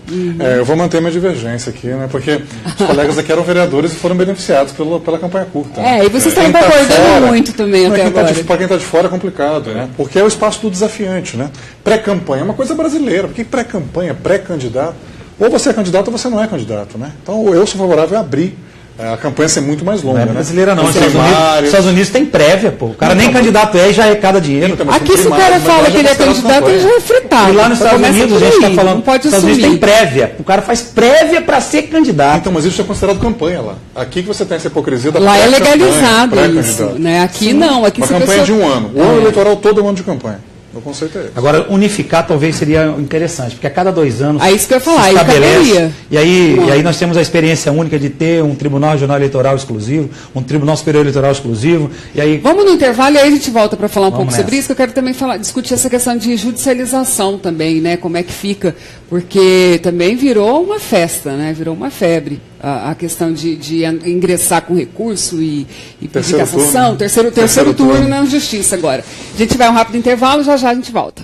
Eu vou manter minha divergência aqui, né? Porque os colegas aqui eram vereadores e foram beneficiados pela campanha curta. E vocês estão concordando muito também até agora. Para quem está de fora é complicado, né? Porque é o espaço do desafiante, né? Pré-campanha é uma coisa brasileira. Por que pré-campanha, pré-candidato? Ou você é candidato ou você não é candidato, né? Então eu sou favorável a abrir a campanha ser muito mais longa. Não é brasileira, né? não. Os Estados Unidos tem prévia, pô. O cara nem candidato e já arrecada dinheiro. Aqui, se o cara fala que ele é candidato, ele já é fritado. E lá nos Estados Unidos, a gente está falando. Não pode Estados assumir. Unidos tem prévia. O cara faz prévia para ser candidato. Então, mas isso é considerado campanha lá. Aqui que você tem essa hipocrisia da lá é legalizado isso, né? Aqui não. Aqui uma campanha de um ano. O ano eleitoral todo é um ano de campanha. O conceito é esse. Agora, unificar talvez seria interessante, porque a cada 2 anos isso que eu ia falar, se estabelece, e aí nós temos a experiência única de ter um Tribunal Regional Eleitoral exclusivo, um Tribunal Superior Eleitoral exclusivo, e aí... Vamos no intervalo e aí a gente volta para falar um pouco sobre isso, que eu quero também discutir essa questão de judicialização também, né, como é que fica, porque também virou uma festa, né, virou uma febre. A questão de ingressar com recurso e pedir cassação, terceiro turno na justiça agora. A gente vai a um rápido intervalo, já a gente volta.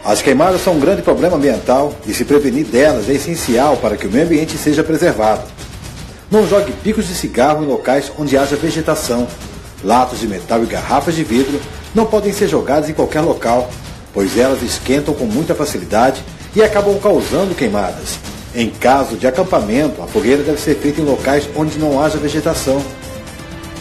As queimadas são um grande problema ambiental e se prevenir delas é essencial para que o meio ambiente seja preservado. Não jogue picos de cigarro em locais onde haja vegetação. Latas de metal e garrafas de vidro não podem ser jogadas em qualquer local, pois elas esquentam com muita facilidade e acabam causando queimadas. Em caso de acampamento, a fogueira deve ser feita em locais onde não haja vegetação.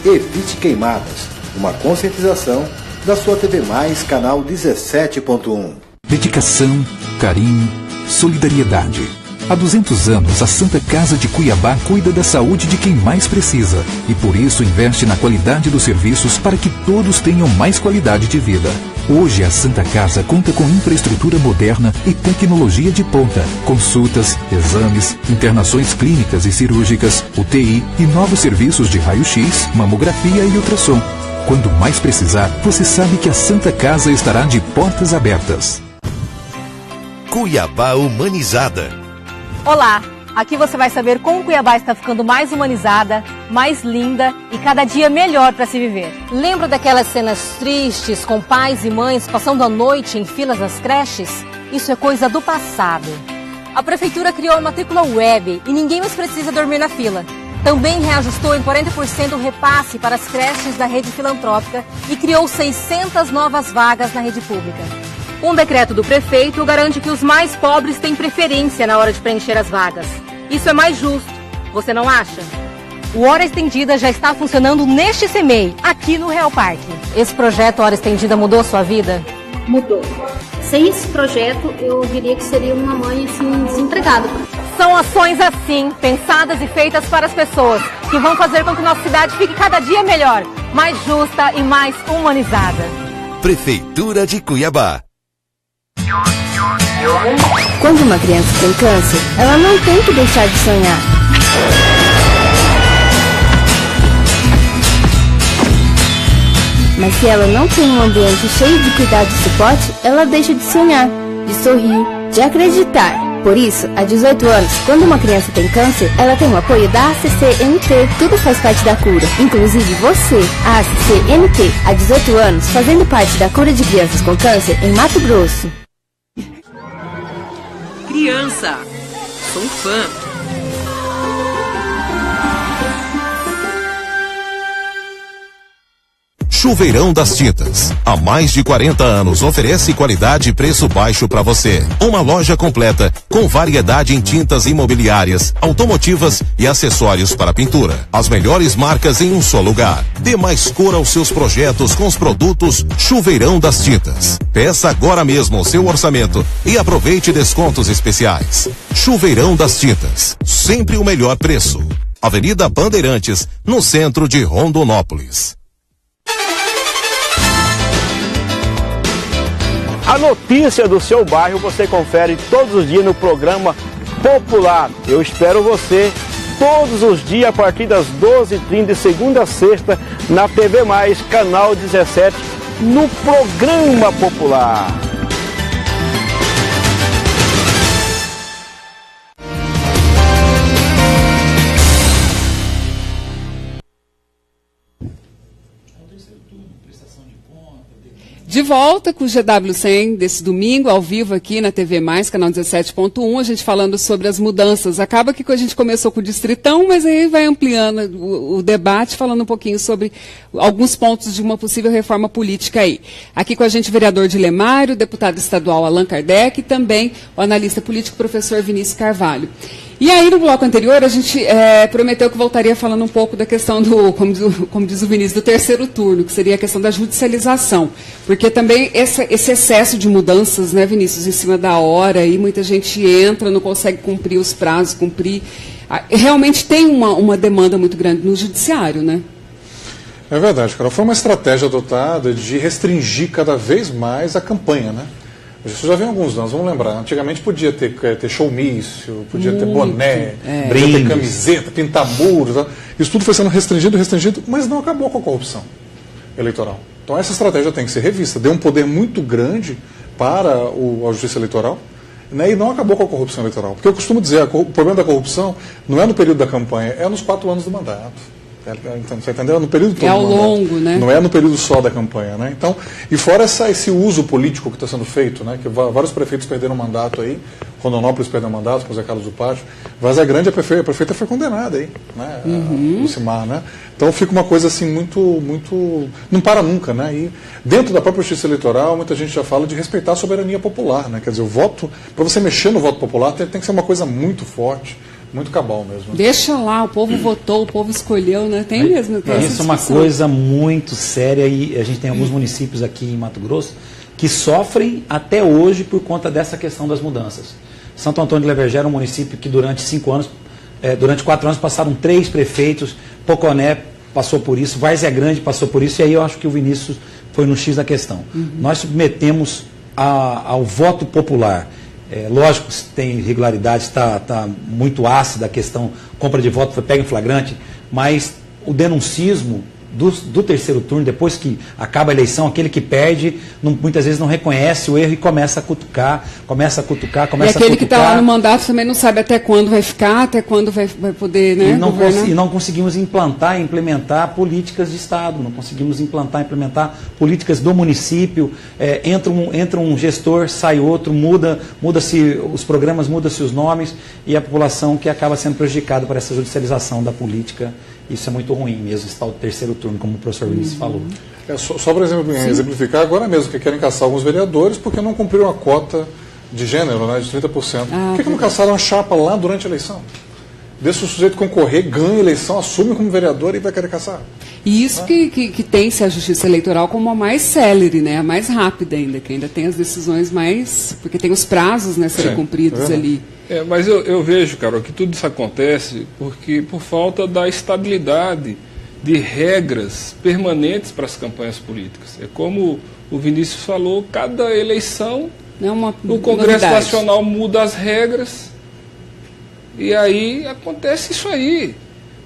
Evite queimadas. Uma conscientização da sua TV Mais, canal 17.1. Dedicação, carinho, solidariedade. Há 200 anos, a Santa Casa de Cuiabá cuida da saúde de quem mais precisa e, por isso, investe na qualidade dos serviços para que todos tenham mais qualidade de vida. Hoje, a Santa Casa conta com infraestrutura moderna e tecnologia de ponta, consultas, exames, internações clínicas e cirúrgicas, UTI e novos serviços de raio-x, mamografia e ultrassom. Quando mais precisar, você sabe que a Santa Casa estará de portas abertas. Cuiabá Humanizada. Olá, aqui você vai saber como Cuiabá está ficando mais humanizada, mais linda e cada dia melhor para se viver. Lembra daquelas cenas tristes com pais e mães passando a noite em filas das creches? Isso é coisa do passado. A Prefeitura criou a matrícula web e ninguém mais precisa dormir na fila. Também reajustou em 40% o repasse para as creches da rede filantrópica e criou 600 novas vagas na rede pública. Um decreto do prefeito garante que os mais pobres têm preferência na hora de preencher as vagas. Isso é mais justo, você não acha? O Hora Estendida já está funcionando neste CEMEI, aqui no Real Parque. Esse projeto Hora Estendida mudou sua vida? Mudou. Sem esse projeto, eu diria que seria uma mãe assim, desempregada. São ações assim, pensadas e feitas para as pessoas, que vão fazer com que nossa cidade fique cada dia melhor, mais justa e mais humanizada. Prefeitura de Cuiabá. Quando uma criança tem câncer, ela não tem que deixar de sonhar. Mas se ela não tem um ambiente cheio de cuidado e suporte, ela deixa de sonhar, de sorrir, de acreditar. Por isso, há 18 anos, quando uma criança tem câncer, ela tem o apoio da ACCMT. Tudo faz parte da cura, inclusive você. A ACCMT, há 18 anos, fazendo parte da cura de crianças com câncer em Mato Grosso. Criança, sou fã. Chuveirão das Tintas. Há mais de 40 anos oferece qualidade e preço baixo para você. Uma loja completa com variedade em tintas imobiliárias, automotivas e acessórios para pintura. As melhores marcas em um só lugar. Dê mais cor aos seus projetos com os produtos Chuveirão das Tintas. Peça agora mesmo o seu orçamento e aproveite descontos especiais. Chuveirão das Tintas. Sempre o melhor preço. Avenida Bandeirantes, no centro de Rondonópolis. A notícia do seu bairro você confere todos os dias no programa Popular. Eu espero você todos os dias a partir das 12h30, de segunda a sexta, na TV Mais, canal 17, no programa Popular. De volta com o GW100 desse domingo, ao vivo aqui na TV Mais, canal 17.1, a gente falando sobre as mudanças. Acaba que a gente começou com o Distritão, mas aí vai ampliando o debate, falando um pouquinho sobre alguns pontos de uma possível reforma política aí. Aqui com a gente o vereador Dilemário, o deputado estadual Allan Kardec e também o analista político professor Vinícius Carvalho. E aí, no bloco anterior, a gente prometeu que voltaria falando um pouco da questão do, como diz o Vinícius, do terceiro turno, que seria a questão da judicialização. Porque também esse excesso de mudanças, né, Vinícius, em cima da hora, e muita gente entra, não consegue cumprir os prazos, realmente tem uma demanda muito grande no judiciário, né? É verdade, Carol. Foi uma estratégia adotada de restringir cada vez mais a campanha, né? Isso já vem há alguns anos, vamos lembrar. Antigamente podia ter showmício, podia ter boné, podia ter camiseta, pintar muros. Isso tudo foi sendo restringido, mas não acabou com a corrupção eleitoral. Então essa estratégia tem que ser revista. Deu um poder muito grande para a justiça eleitoral, né, e não acabou com a corrupção eleitoral. Porque eu costumo dizer, o problema da corrupção não é no período da campanha, é nos 4 anos do mandato. Você entendeu? No período todo ao longo, né? Não é no período só da campanha, né? Então, e fora esse uso político que está sendo feito, né? Que vários prefeitos perderam mandato aí, Rondonópolis perdeu mandato com o Zé Carlos do Pátio, Várzea Grande a prefeita foi condenada aí, né? Lucimar, né? Então fica uma coisa assim muito não para nunca, né? E dentro da própria justiça eleitoral, muita gente já fala de respeitar a soberania popular, né? Quer dizer, o voto, para você mexer no voto popular, tem que ser uma coisa muito forte. Muito cabal mesmo. Deixa lá, o povo votou, o povo escolheu, né? Tem mesmo. Tem isso é uma coisa muito séria e a gente tem alguns municípios aqui em Mato Grosso que sofrem até hoje por conta dessa questão das mudanças. Santo Antônio de Levergé era um município que durante 4 anos passaram 3 prefeitos, Poconé passou por isso, Várzea Grande passou por isso, e aí eu acho que o Vinícius foi no X da questão. Nós submetemos ao voto popular. Lógico que tem irregularidades, está muito ácida a questão, compra de voto foi pega em flagrante, mas o denuncismo do terceiro turno, depois que acaba a eleição, aquele que perde, muitas vezes não reconhece o erro e começa a cutucar. E aquele que está lá no mandato também não sabe até quando vai ficar, até quando vai poder, né? E não conseguimos implementar políticas de Estado, não conseguimos implementar políticas do município. Entra um gestor, sai outro, muda-se os programas, muda-se os nomes, e a população que acaba sendo prejudicada por essa judicialização da política. Isso é muito ruim mesmo, está o terceiro turno, como o professor Vinícius falou. Só para exemplificar, agora mesmo que querem caçar alguns vereadores porque não cumpriram a cota de gênero, né, de 30%. Por que não caçaram a chapa lá durante a eleição? Deixa o sujeito concorrer, ganha a eleição, assume como vereador e vai querer caçar. E isso que tem-se a justiça eleitoral como a mais célere, né, a mais rápida ainda, que ainda tem as decisões mais... porque tem os prazos, né, serem cumpridos ali. Mas eu vejo, Carol, que tudo isso acontece por falta da estabilidade de regras permanentes para as campanhas políticas. É como o Vinícius falou, cada eleição o Congresso Nacional muda as regras e aí acontece isso aí.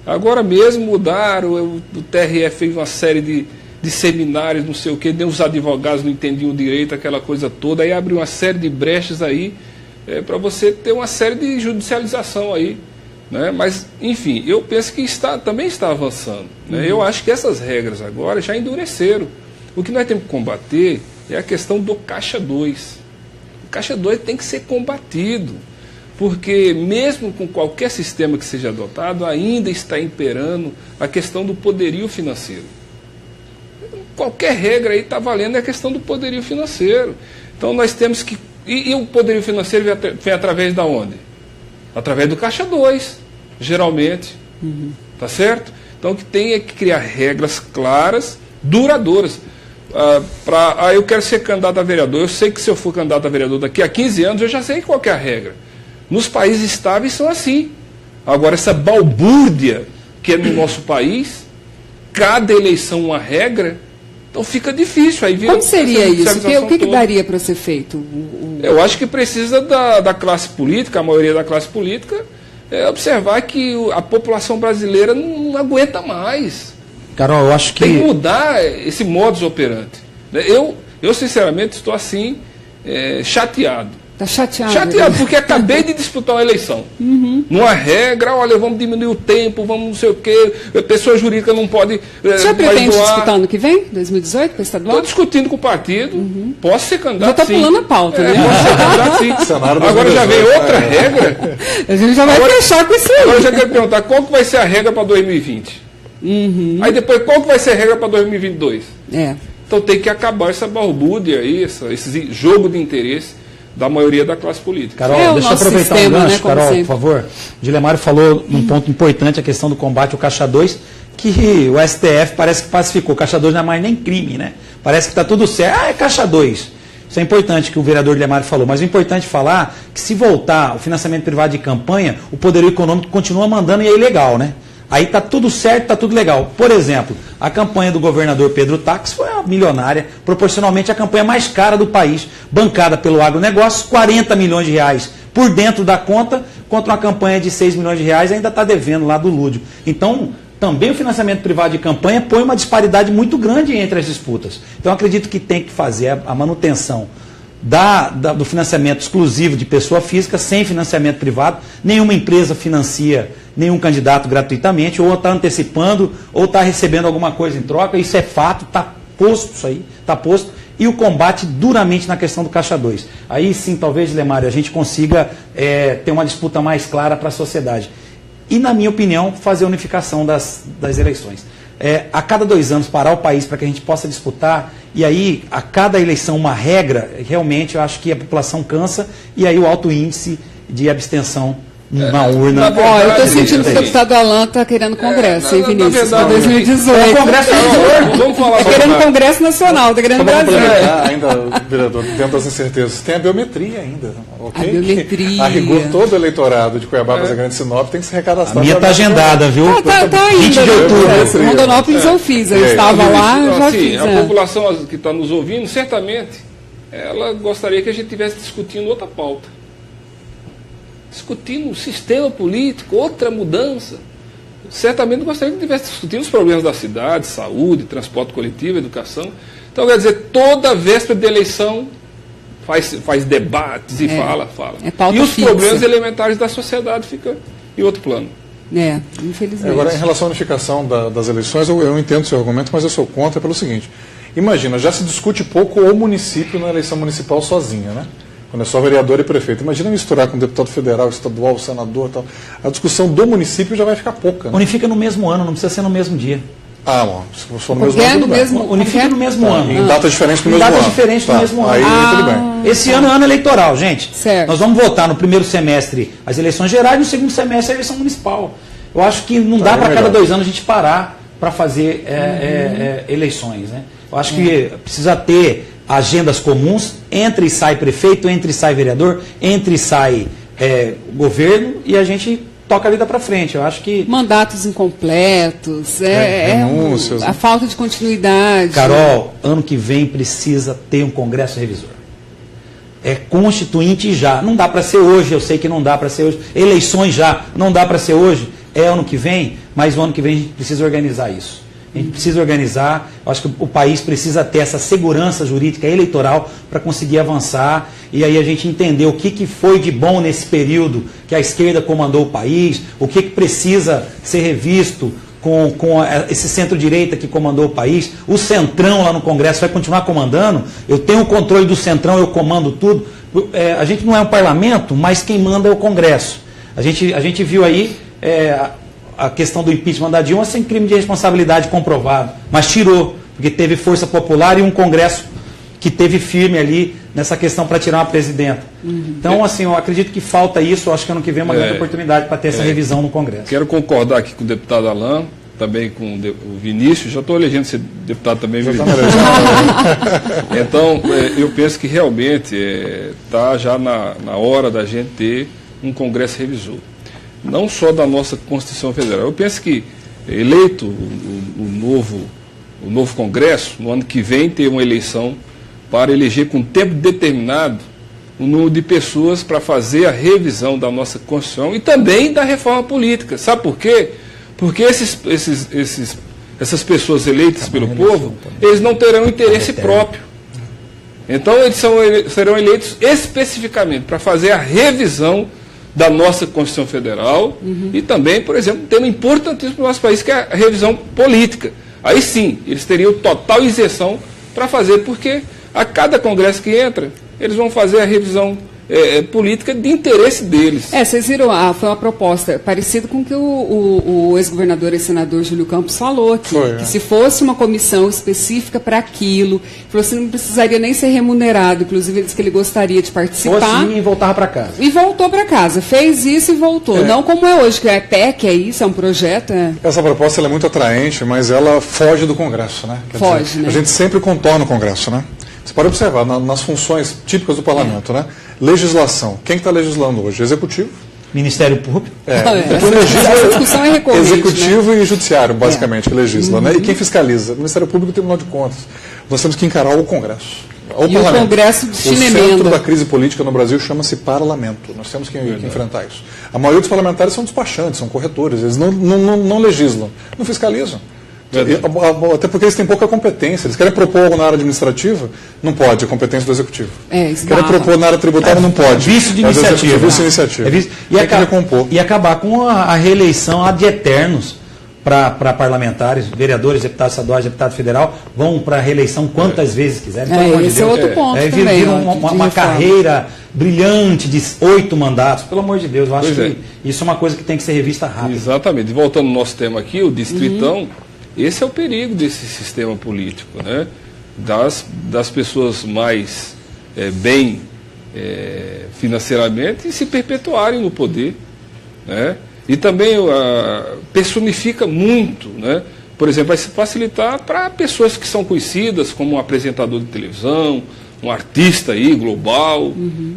Agora mesmo mudaram, o TRE fez uma série de seminários, não sei o quê, nem os advogados não entendiam direito, aquela coisa toda, aí abriu uma série de brechas aí, para você ter uma série de judicialização aí, né? Mas, enfim, eu penso que também está avançando, né? Eu acho que essas regras agora já endureceram. O que nós temos que combater é a questão do Caixa 2. O Caixa 2 tem que ser combatido, porque mesmo com qualquer sistema que seja adotado, ainda está imperando a questão do poderio financeiro. qualquer regra aí está valendo, é a questão do poderio financeiro. Então nós temos que... E o poderio financeiro vem através da onde? Através do Caixa 2, geralmente. Tá certo? Então o que tem é que criar regras claras, duradouras. Eu quero ser candidato a vereador. Eu sei que se eu for candidato a vereador daqui a 15 anos, eu já sei qual que é a regra. Nos países estáveis são assim. Agora, essa balbúrdia que é no nosso país, cada eleição uma regra, então fica difícil. Aí como seria isso? O que daria para ser feito? Eu acho que precisa da classe política, a maioria da classe política, observar que a população brasileira não aguenta mais. Carol, eu acho que... Tem que mudar esse modus operandi. Eu sinceramente, estou assim, chateado. Está chateado? Chateado, porque acabei de disputar uma eleição. Numa regra, olha, vamos diminuir o tempo, vamos não sei o quê, pessoa jurídica não pode... O senhor pretende disputar ano que vem, 2018, para estadual? Estou discutindo com o partido, posso ser candidato, já está pulando a pauta, né? Posso ser candidato, sim. Agora já vem outra regra. A gente já vai fechar com isso aí. Agora eu já quero perguntar, qual que vai ser a regra para 2020? Aí depois, qual que vai ser a regra para 2022? Então tem que acabar essa balbúrdia aí, esse jogo de interesse da maioria da classe política. Carol, deixa eu aproveitar um gancho, Carol, por favor. O Dilemário falou num ponto importante, a questão do combate ao Caixa 2, que o STF parece que pacificou. O Caixa 2 não é mais nem crime, né? Parece que está tudo certo. É Caixa 2. Isso é importante que o vereador Dilemário falou, mas o importante é falar que se voltar o financiamento privado de campanha, o poderio econômico continua mandando e é ilegal, né? Aí está tudo certo, está tudo legal. Por exemplo, a campanha do governador Pedro Tax foi uma milionária, proporcionalmente a campanha mais cara do país, bancada pelo agronegócio, 40 milhões de reais por dentro da conta, contra uma campanha de 6 milhões de reais, ainda está devendo lá do Lúdio. Então, também o financiamento privado de campanha põe uma disparidade muito grande entre as disputas. Então, acredito que tem que fazer a manutenção do financiamento exclusivo de pessoa física, sem financiamento privado. Nenhuma empresa financia nenhum candidato gratuitamente, ou está antecipando, ou está recebendo alguma coisa em troca. Isso é fato, está posto isso aí, está posto. E o combate duramente na questão do Caixa 2. Aí sim, talvez, Dilemário, a gente consiga ter uma disputa mais clara para a sociedade. E, na minha opinião, fazer a unificação das eleições. A cada 2 anos parar o país para que a gente possa disputar, e aí a cada eleição uma regra, realmente eu acho que a população cansa, e aí o alto índice de abstenção na urna. Eu estou sentindo que o deputado Alan está querendo congresso, hein, Vinícius, para 2018. É congresso nacional. Vamos falar está querendo congresso nacional, está querendo Brasil. Ainda, vereador, dentro das incertezas, tem a biometria ainda, ok? A biometria. A rigor, todo o eleitorado de Cuiabá, Praça Grande e Sinop tem que se recadastrar. A minha está agendada, viu? Está ainda. 20 de outubro. Rondonópolis eu fiz, eu estava lá, já fiz. A população que está nos ouvindo, certamente, ela gostaria que a gente estivesse discutindo outra pauta. Discutindo o sistema político, outra mudança. Certamente gostaria que estivesse discutindo os problemas da cidade, saúde, transporte coletivo, educação. Então, quer dizer, toda véspera de eleição faz debates e fala. E os problemas elementares da sociedade ficam em outro plano. Infelizmente. Agora, em relação à unificação das eleições, eu entendo o seu argumento, mas eu sou contra pelo seguinte. Imagina, já se discute pouco o município na eleição municipal sozinha, né? Quando é só vereador e prefeito. Imagina misturar com deputado federal, estadual, senador e tal. A discussão do município já vai ficar pouca. Né? Unifica no mesmo ano, não precisa ser no mesmo dia. Bom, se for no mesmo ano, unifica no mesmo ano. Em datas diferentes no mesmo ano. Datas diferentes no mesmo ano. Aí tudo bem. Esse ano é ano eleitoral, gente. Certo. Nós vamos votar no primeiro semestre as eleições gerais e no segundo semestre a eleição municipal. Eu acho que não dá para cada 2 anos a gente parar para fazer eleições. Né? Eu acho que precisa ter agendas comuns, entre e sai prefeito, entre e sai vereador, entre e sai governo, e a gente toca a vida para frente. Eu acho que... Mandatos incompletos, renúncias, a falta de continuidade. Carol, ano que vem precisa ter um congresso revisor. É constituinte já. Não dá para ser hoje, eu sei que não dá para ser hoje. Eleições já, não dá para ser hoje. É ano que vem, mas o ano que vem a gente precisa organizar isso. A gente precisa organizar, eu acho que o país precisa ter essa segurança jurídica eleitoral para conseguir avançar e aí a gente entender o que foi de bom nesse período que a esquerda comandou o país, o que precisa ser revisto com esse centro-direita que comandou o país. O Centrão lá no Congresso vai continuar comandando, eu tenho o controle do Centrão, eu comando tudo. A gente não é um parlamento, mas quem manda é o Congresso. A gente viu aí... a questão do impeachment da Dilma sem crime de responsabilidade comprovado, mas tirou porque teve força popular e um Congresso que teve firme ali nessa questão para tirar uma presidenta. Então, assim, eu acredito que falta isso, eu acho que ano que vem é uma grande oportunidade para ter essa revisão no Congresso. Quero concordar aqui com o deputado Alain, também com o Vinícius, já estou elegendo ser deputado também, Vinícius. Então, eu penso que realmente está já na hora da gente ter um Congresso revisor. Não só da nossa Constituição Federal. Eu penso que, eleito o novo Congresso, no ano que vem ter uma eleição para eleger com tempo determinado um número de pessoas para fazer a revisão da nossa Constituição e também da reforma política. Sabe por quê? Porque essas pessoas eleitas pelo povo, eles não terão interesse próprio. Então, eles serão eleitos especificamente para fazer a revisão da nossa Constituição Federal e também, por exemplo, um tema importantíssimo para o nosso país, que é a revisão política. Aí sim, eles teriam total isenção para fazer, porque a cada congresso que entra, eles vão fazer a revisão política de interesse deles. Vocês viram, foi uma proposta parecida com o que o ex-governador e senador Júlio Campos falou aqui, que se fosse uma comissão específica para aquilo, falou assim, não precisaria nem ser remunerado, inclusive ele disse que ele gostaria de participar. Assim, e voltava para casa. E voltou para casa, fez isso e voltou. Não como é hoje, que é PEC, é isso, é um projeto. Essa proposta ela é muito atraente, mas ela foge do Congresso, né? Quer dizer, né? A gente sempre contorna o Congresso, né? Você pode observar, nas funções típicas do parlamento, né? Legislação. Quem está legislando hoje? Executivo. Ministério Público. Essa discussão é recorrente, Executivo, né? E Judiciário, basicamente, que legisla. Né? E quem fiscaliza? O Ministério Público e o Tribunal de Contas. Nós temos que encarar o Congresso. O Congresso de O centro da crise política no Brasil chama-se parlamento. Nós temos que enfrentar isso. A maioria dos parlamentares são despachantes, são corretores. Eles não legislam, não fiscalizam. Até porque eles têm pouca competência. Eles querem propor algo na área administrativa, não pode, é competência do executivo. Querem propor na área tributária, não pode. Vício de iniciativa. Vício de iniciativa. E acabar com a reeleição ad eternos para parlamentares, vereadores, deputados estaduais, deputado federal, vão para a reeleição quantas vezes quiserem. Esse é outro ponto também. Vira uma carreira brilhante de 8 mandatos. Pelo amor de Deus, eu acho que isso é uma coisa que tem que ser revista rápido. Exatamente. Voltando ao nosso tema aqui, o distritão, esse é o perigo desse sistema político, né? Das pessoas mais bem financeiramente e se perpetuarem no poder, né? E também personifica muito, né? Por exemplo, vai se facilitar para pessoas que são conhecidas como um apresentador de televisão, um artista aí, global,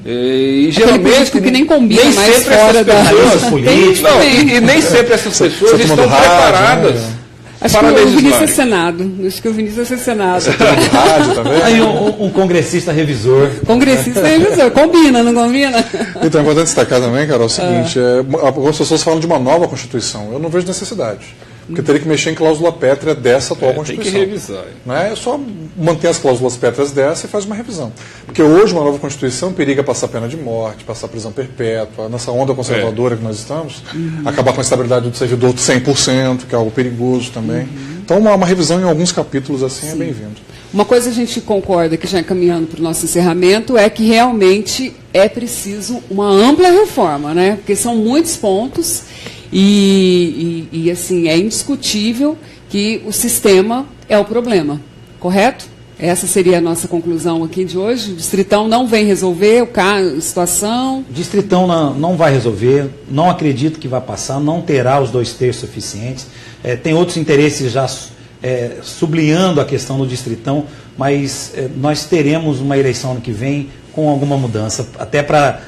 e geralmente que nem combina nem mais sempre fora essas pessoas políticas. e nem sempre essas pessoas estão preparadas. Acho que o Vinícius é Senado. Acho que o Vinícius é Senado. Rádio também. Aí um congressista revisor. Congressista revisor. Combina, não combina? Então é importante destacar também, Carol, o seguinte, algumas pessoas falam de uma nova Constituição. Eu não vejo necessidade. Porque teria que mexer em cláusula pétrea dessa atual Constituição. Tem que revisar. Né? É só manter as cláusulas pétreas dessa e faz uma revisão. Porque hoje uma nova Constituição periga passar pena de morte, passar prisão perpétua, nessa onda conservadora que nós estamos, acabar com a estabilidade do servidor de 100%, que é algo perigoso também. Então uma revisão em alguns capítulos assim é bem-vindo. Uma coisa a gente concorda, que já caminhando para o nosso encerramento, é que realmente é preciso uma ampla reforma, né? Porque são muitos pontos e assim, é indiscutível que o sistema é o problema, correto? Essa seria a nossa conclusão aqui de hoje. O Distritão não vem resolver a situação? O Distritão não vai resolver, não acredito que vai passar, não terá os 2/3 suficientes. Tem outros interesses já sublinhando a questão do Distritão, mas nós teremos uma eleição ano que vem com alguma mudança, até para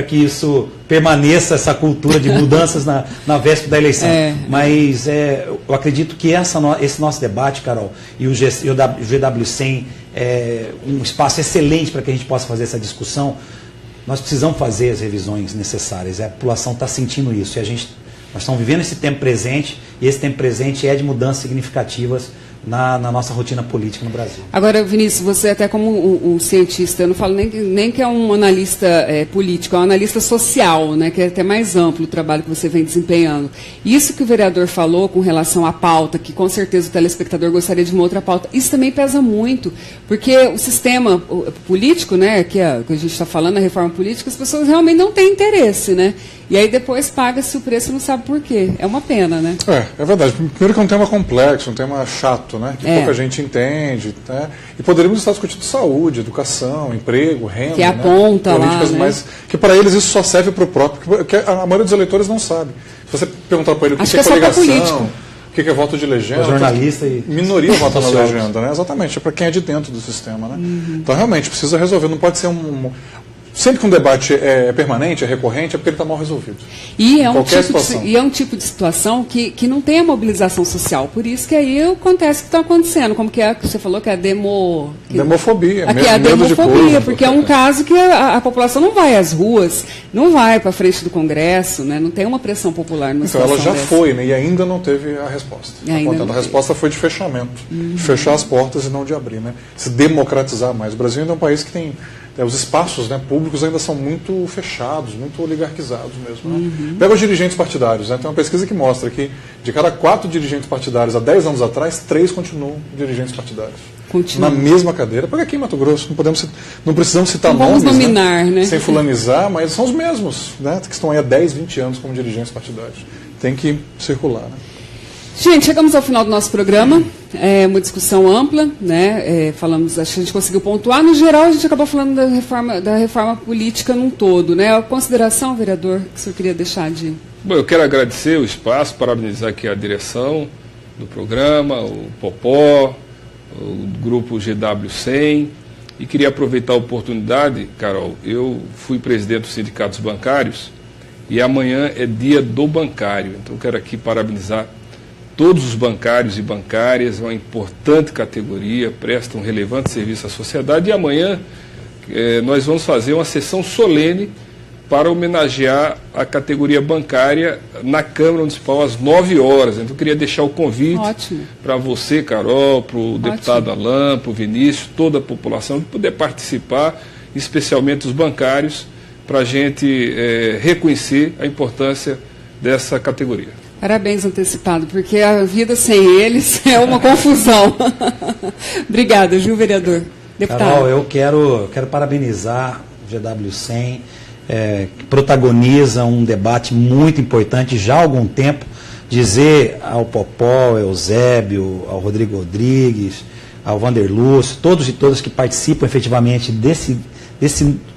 que isso permaneça, essa cultura de mudanças na véspera da eleição. Mas eu acredito que esse nosso debate, Carol, e o GW100 é um espaço excelente para que a gente possa fazer essa discussão. Nós precisamos fazer as revisões necessárias, a população está sentindo isso, e nós estamos vivendo esse tempo presente, e esse tempo presente é de mudanças significativas na nossa rotina política no Brasil. Agora, Vinícius, você até como um cientista, eu não falo nem que é um analista político, é um analista social, né, que é até mais amplo o trabalho que você vem desempenhando. Isso que o vereador falou com relação à pauta, que com certeza o telespectador gostaria de uma outra pauta, isso também pesa muito, porque o sistema político, né, que a gente está falando, a reforma política, as pessoas realmente não têm interesse, né? e aí depois paga-se o preço e não sabe por quê. É uma pena, né? É verdade. Primeiro que é um tema complexo, um tema chato, né? Que pouca gente entende, né? E poderíamos estar discutindo saúde, educação, emprego, renda, que aponta, né? Políticas, lá, né? Mas que para eles isso só serve para o próprio, porque a maioria dos eleitores não sabe. Se você perguntar para ele o que é coligação, o que é voto de legenda, o jornalista e minoria vota na legenda, né? Exatamente, é para quem é de dentro do sistema, né? Então realmente precisa resolver, não pode ser sempre que um debate é permanente, é recorrente, é porque ele está mal resolvido. E é um tipo de situação que não tem a mobilização social. Por isso que aí acontece o que está acontecendo. Como que é que você falou que é a demofobia. Aqui é a demofobia, porque é um caso que a população não vai às ruas, não vai para frente do Congresso, né? Não tem uma pressão popular numa situação ela já dessa. foi, né? E ainda não teve a resposta. A resposta foi de fechamento. De fechar as portas e não de abrir, né? Se democratizar mais. O Brasil ainda é um país que tem... os espaços, né, públicos ainda são muito fechados, muito oligarquizados mesmo. Né? Pega os dirigentes partidários. Né? Tem uma pesquisa que mostra que de cada 4 dirigentes partidários há 10 anos atrás, 3 continuam dirigentes partidários. Na mesma cadeira. Pega aqui em Mato Grosso, não precisamos citar nomes, nominar, né? Sem fulanizar, mas são os mesmos, né, que estão aí há 10, 20 anos como dirigentes partidários. Tem que circular. Né? Gente, chegamos ao final do nosso programa. É uma discussão ampla, né? Falamos, acho que a gente conseguiu pontuar. No geral, a gente acabou falando da reforma política num todo, né? A consideração, vereador, que o senhor queria deixar de... Bom, eu quero agradecer o espaço, parabenizar aqui a direção do programa, o Popó, o grupo GW100, e queria aproveitar a oportunidade, Carol, eu fui presidente dos sindicatos bancários e amanhã é dia do bancário, então quero aqui parabenizar todos os bancários e bancárias, uma importante categoria, prestam um relevante serviço à sociedade, e amanhã nós vamos fazer uma sessão solene para homenagear a categoria bancária na Câmara Municipal às 9 horas. Então eu queria deixar o convite para você, Carol, para o deputado Alain, para o Vinícius, toda a população, de poder participar, especialmente os bancários, para a gente reconhecer a importância dessa categoria. Parabéns antecipado, porque a vida sem eles é uma confusão. Obrigada, Gil, vereador. Deputado. Carol, eu quero parabenizar o GW100, que protagoniza um debate muito importante já há algum tempo, dizer ao Popó, ao Eusébio, ao Rodrigo Rodrigues, ao Vander Lúcio, todos e todas que participam efetivamente desse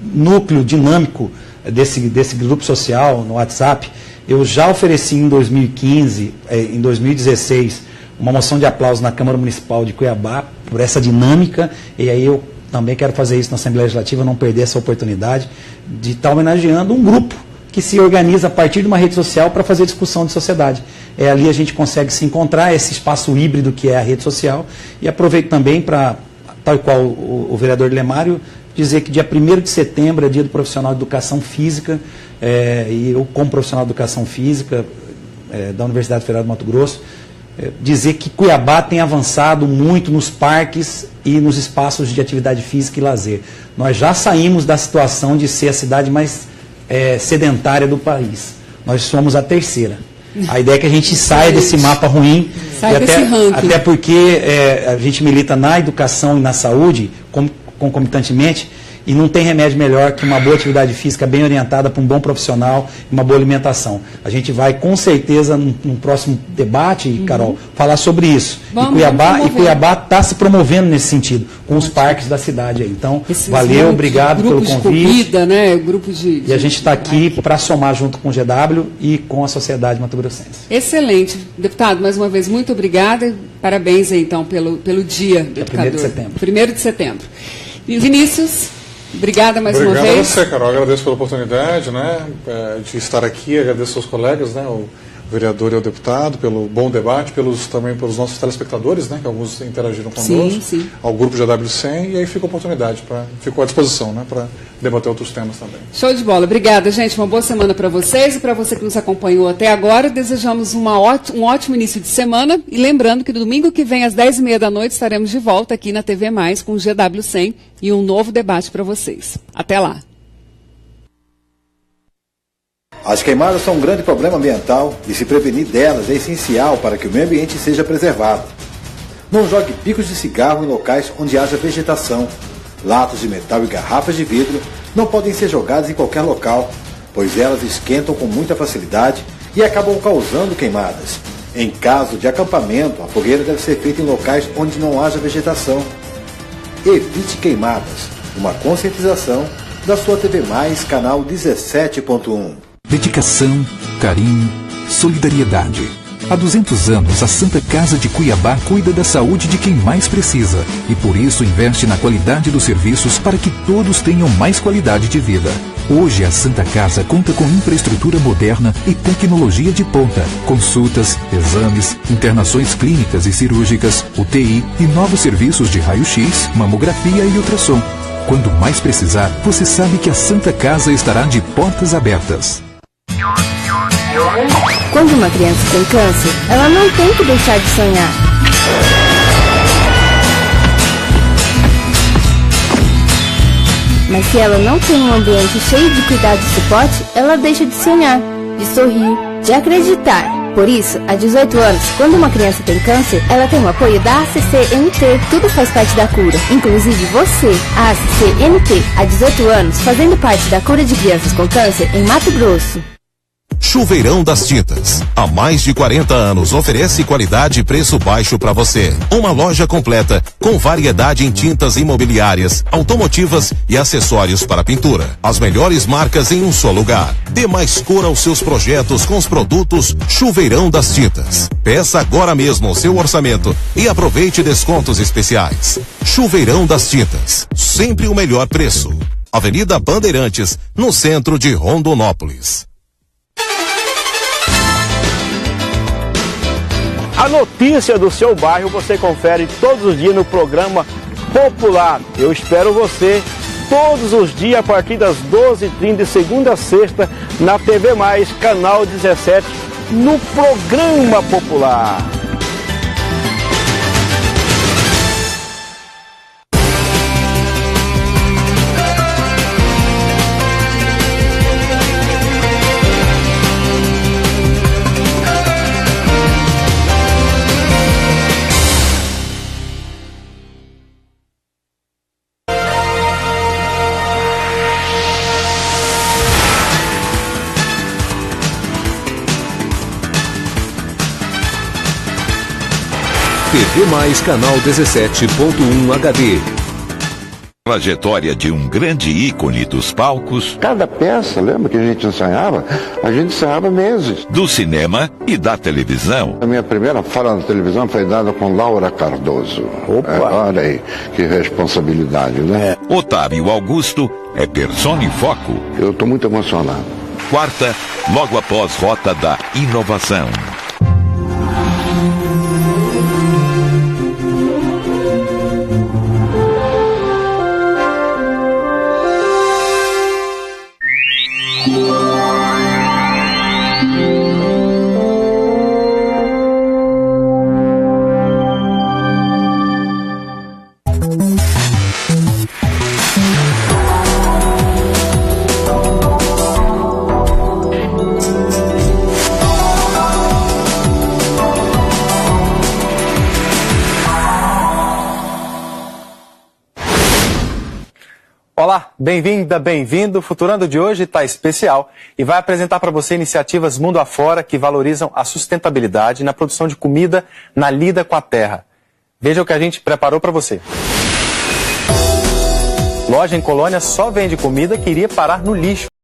núcleo dinâmico, desse grupo social no WhatsApp. Eu já ofereci em 2015, em 2016, uma moção de aplauso na Câmara Municipal de Cuiabá por essa dinâmica, e aí eu também quero fazer isso na Assembleia Legislativa, não perder essa oportunidade de estar homenageando um grupo que se organiza a partir de uma rede social para fazer discussão de sociedade. Ali a gente consegue se encontrar, esse espaço híbrido que é a rede social, e aproveito também para, tal qual o vereador Lemário, dizer que dia 1º de setembro é dia do profissional de educação física, e eu, como profissional de educação física da Universidade Federal do Mato Grosso, dizer que Cuiabá tem avançado muito nos parques e nos espaços de atividade física e lazer. Nós já saímos da situação de ser a cidade mais sedentária do país. Nós somos a 3ª. A ideia é que a gente saia desse mapa ruim, até porque a gente milita na educação e na saúde, concomitantemente, e não tem remédio melhor que uma boa atividade física bem orientada para um bom profissional e uma boa alimentação. A gente vai, com certeza, num próximo debate, Carol, falar sobre isso. E Cuiabá está se promovendo nesse sentido, com os parques da cidade aí. Então, valeu, obrigado pelo convite. Comida, né? E a gente está aqui para somar junto com o GW e com a sociedade mato-grossense. Excelente. Deputado, mais uma vez, muito obrigada. Parabéns aí, então, pelo dia do educador. 1º de setembro. 1º de setembro. E Vinícius, obrigada mais uma vez. Obrigado a você, Carol. Agradeço pela oportunidade, né, de estar aqui. Agradeço aos colegas, né, o vereador e o deputado, pelo bom debate, também pelos nossos telespectadores, né, que alguns interagiram conosco, ao grupo GW100, e aí fica a oportunidade, ficou à disposição, né, para debater outros temas também. Show de bola. Obrigada, gente. Uma boa semana para vocês e para você que nos acompanhou até agora. Desejamos um ótimo início de semana e lembrando que no domingo que vem, às 10h30 da noite, estaremos de volta aqui na TV Mais com o GW100 e um novo debate para vocês. Até lá. As queimadas são um grande problema ambiental e se prevenir delas é essencial para que o meio ambiente seja preservado. Não jogue bicos de cigarro em locais onde haja vegetação. Latas de metal e garrafas de vidro não podem ser jogadas em qualquer local, pois elas esquentam com muita facilidade e acabam causando queimadas. Em caso de acampamento, a fogueira deve ser feita em locais onde não haja vegetação. Evite queimadas. Uma conscientização da sua TV Mais, canal 17.1. Dedicação, carinho, solidariedade. Há 200 anos, a Santa Casa de Cuiabá cuida da saúde de quem mais precisa e por isso investe na qualidade dos serviços para que todos tenham mais qualidade de vida. Hoje, a Santa Casa conta com infraestrutura moderna e tecnologia de ponta, consultas, exames, internações clínicas e cirúrgicas, UTI e novos serviços de raio-x, mamografia e ultrassom. Quando mais precisar, você sabe que a Santa Casa estará de portas abertas. Quando uma criança tem câncer, ela não tem que deixar de sonhar. Mas se ela não tem um ambiente cheio de cuidado e suporte, ela deixa de sonhar, de sorrir, de acreditar. Por isso, há 18 anos, quando uma criança tem câncer, ela tem o apoio da ACC-MT. Tudo faz parte da cura, inclusive você. A ACC-MT, há 18 anos, fazendo parte da cura de crianças com câncer em Mato Grosso. Chuveirão das Tintas. Há mais de 40 anos oferece qualidade e preço baixo para você. Uma loja completa com variedade em tintas imobiliárias, automotivas e acessórios para pintura. As melhores marcas em um só lugar. Dê mais cor aos seus projetos com os produtos Chuveirão das Tintas. Peça agora mesmo o seu orçamento e aproveite descontos especiais. Chuveirão das Tintas. Sempre o melhor preço. Avenida Bandeirantes, no centro de Rondonópolis. A notícia do seu bairro você confere todos os dias no programa Popular. Eu espero você todos os dias a partir das 12h30, de segunda a sexta, na TV Mais, canal 17, no programa Popular. TV Mais, canal 17.1 HD. Trajetória de um grande ícone dos palcos. Cada peça, lembra que a gente ensaiava? A gente ensaiava meses. Do cinema e da televisão. A minha primeira fala na televisão foi dada com Laura Cardoso. Opa! Olha aí, que responsabilidade, né? Otávio Augusto é persona em foco. Eu estou muito emocionado. Quarta, logo após Rota da Inovação. Olá, bem-vinda, bem-vindo. O Futurando de hoje está especial e vai apresentar para você iniciativas mundo afora que valorizam a sustentabilidade na produção de comida, na lida com a terra. Veja o que a gente preparou para você. Loja em Colônia só vende comida que iria parar no lixo.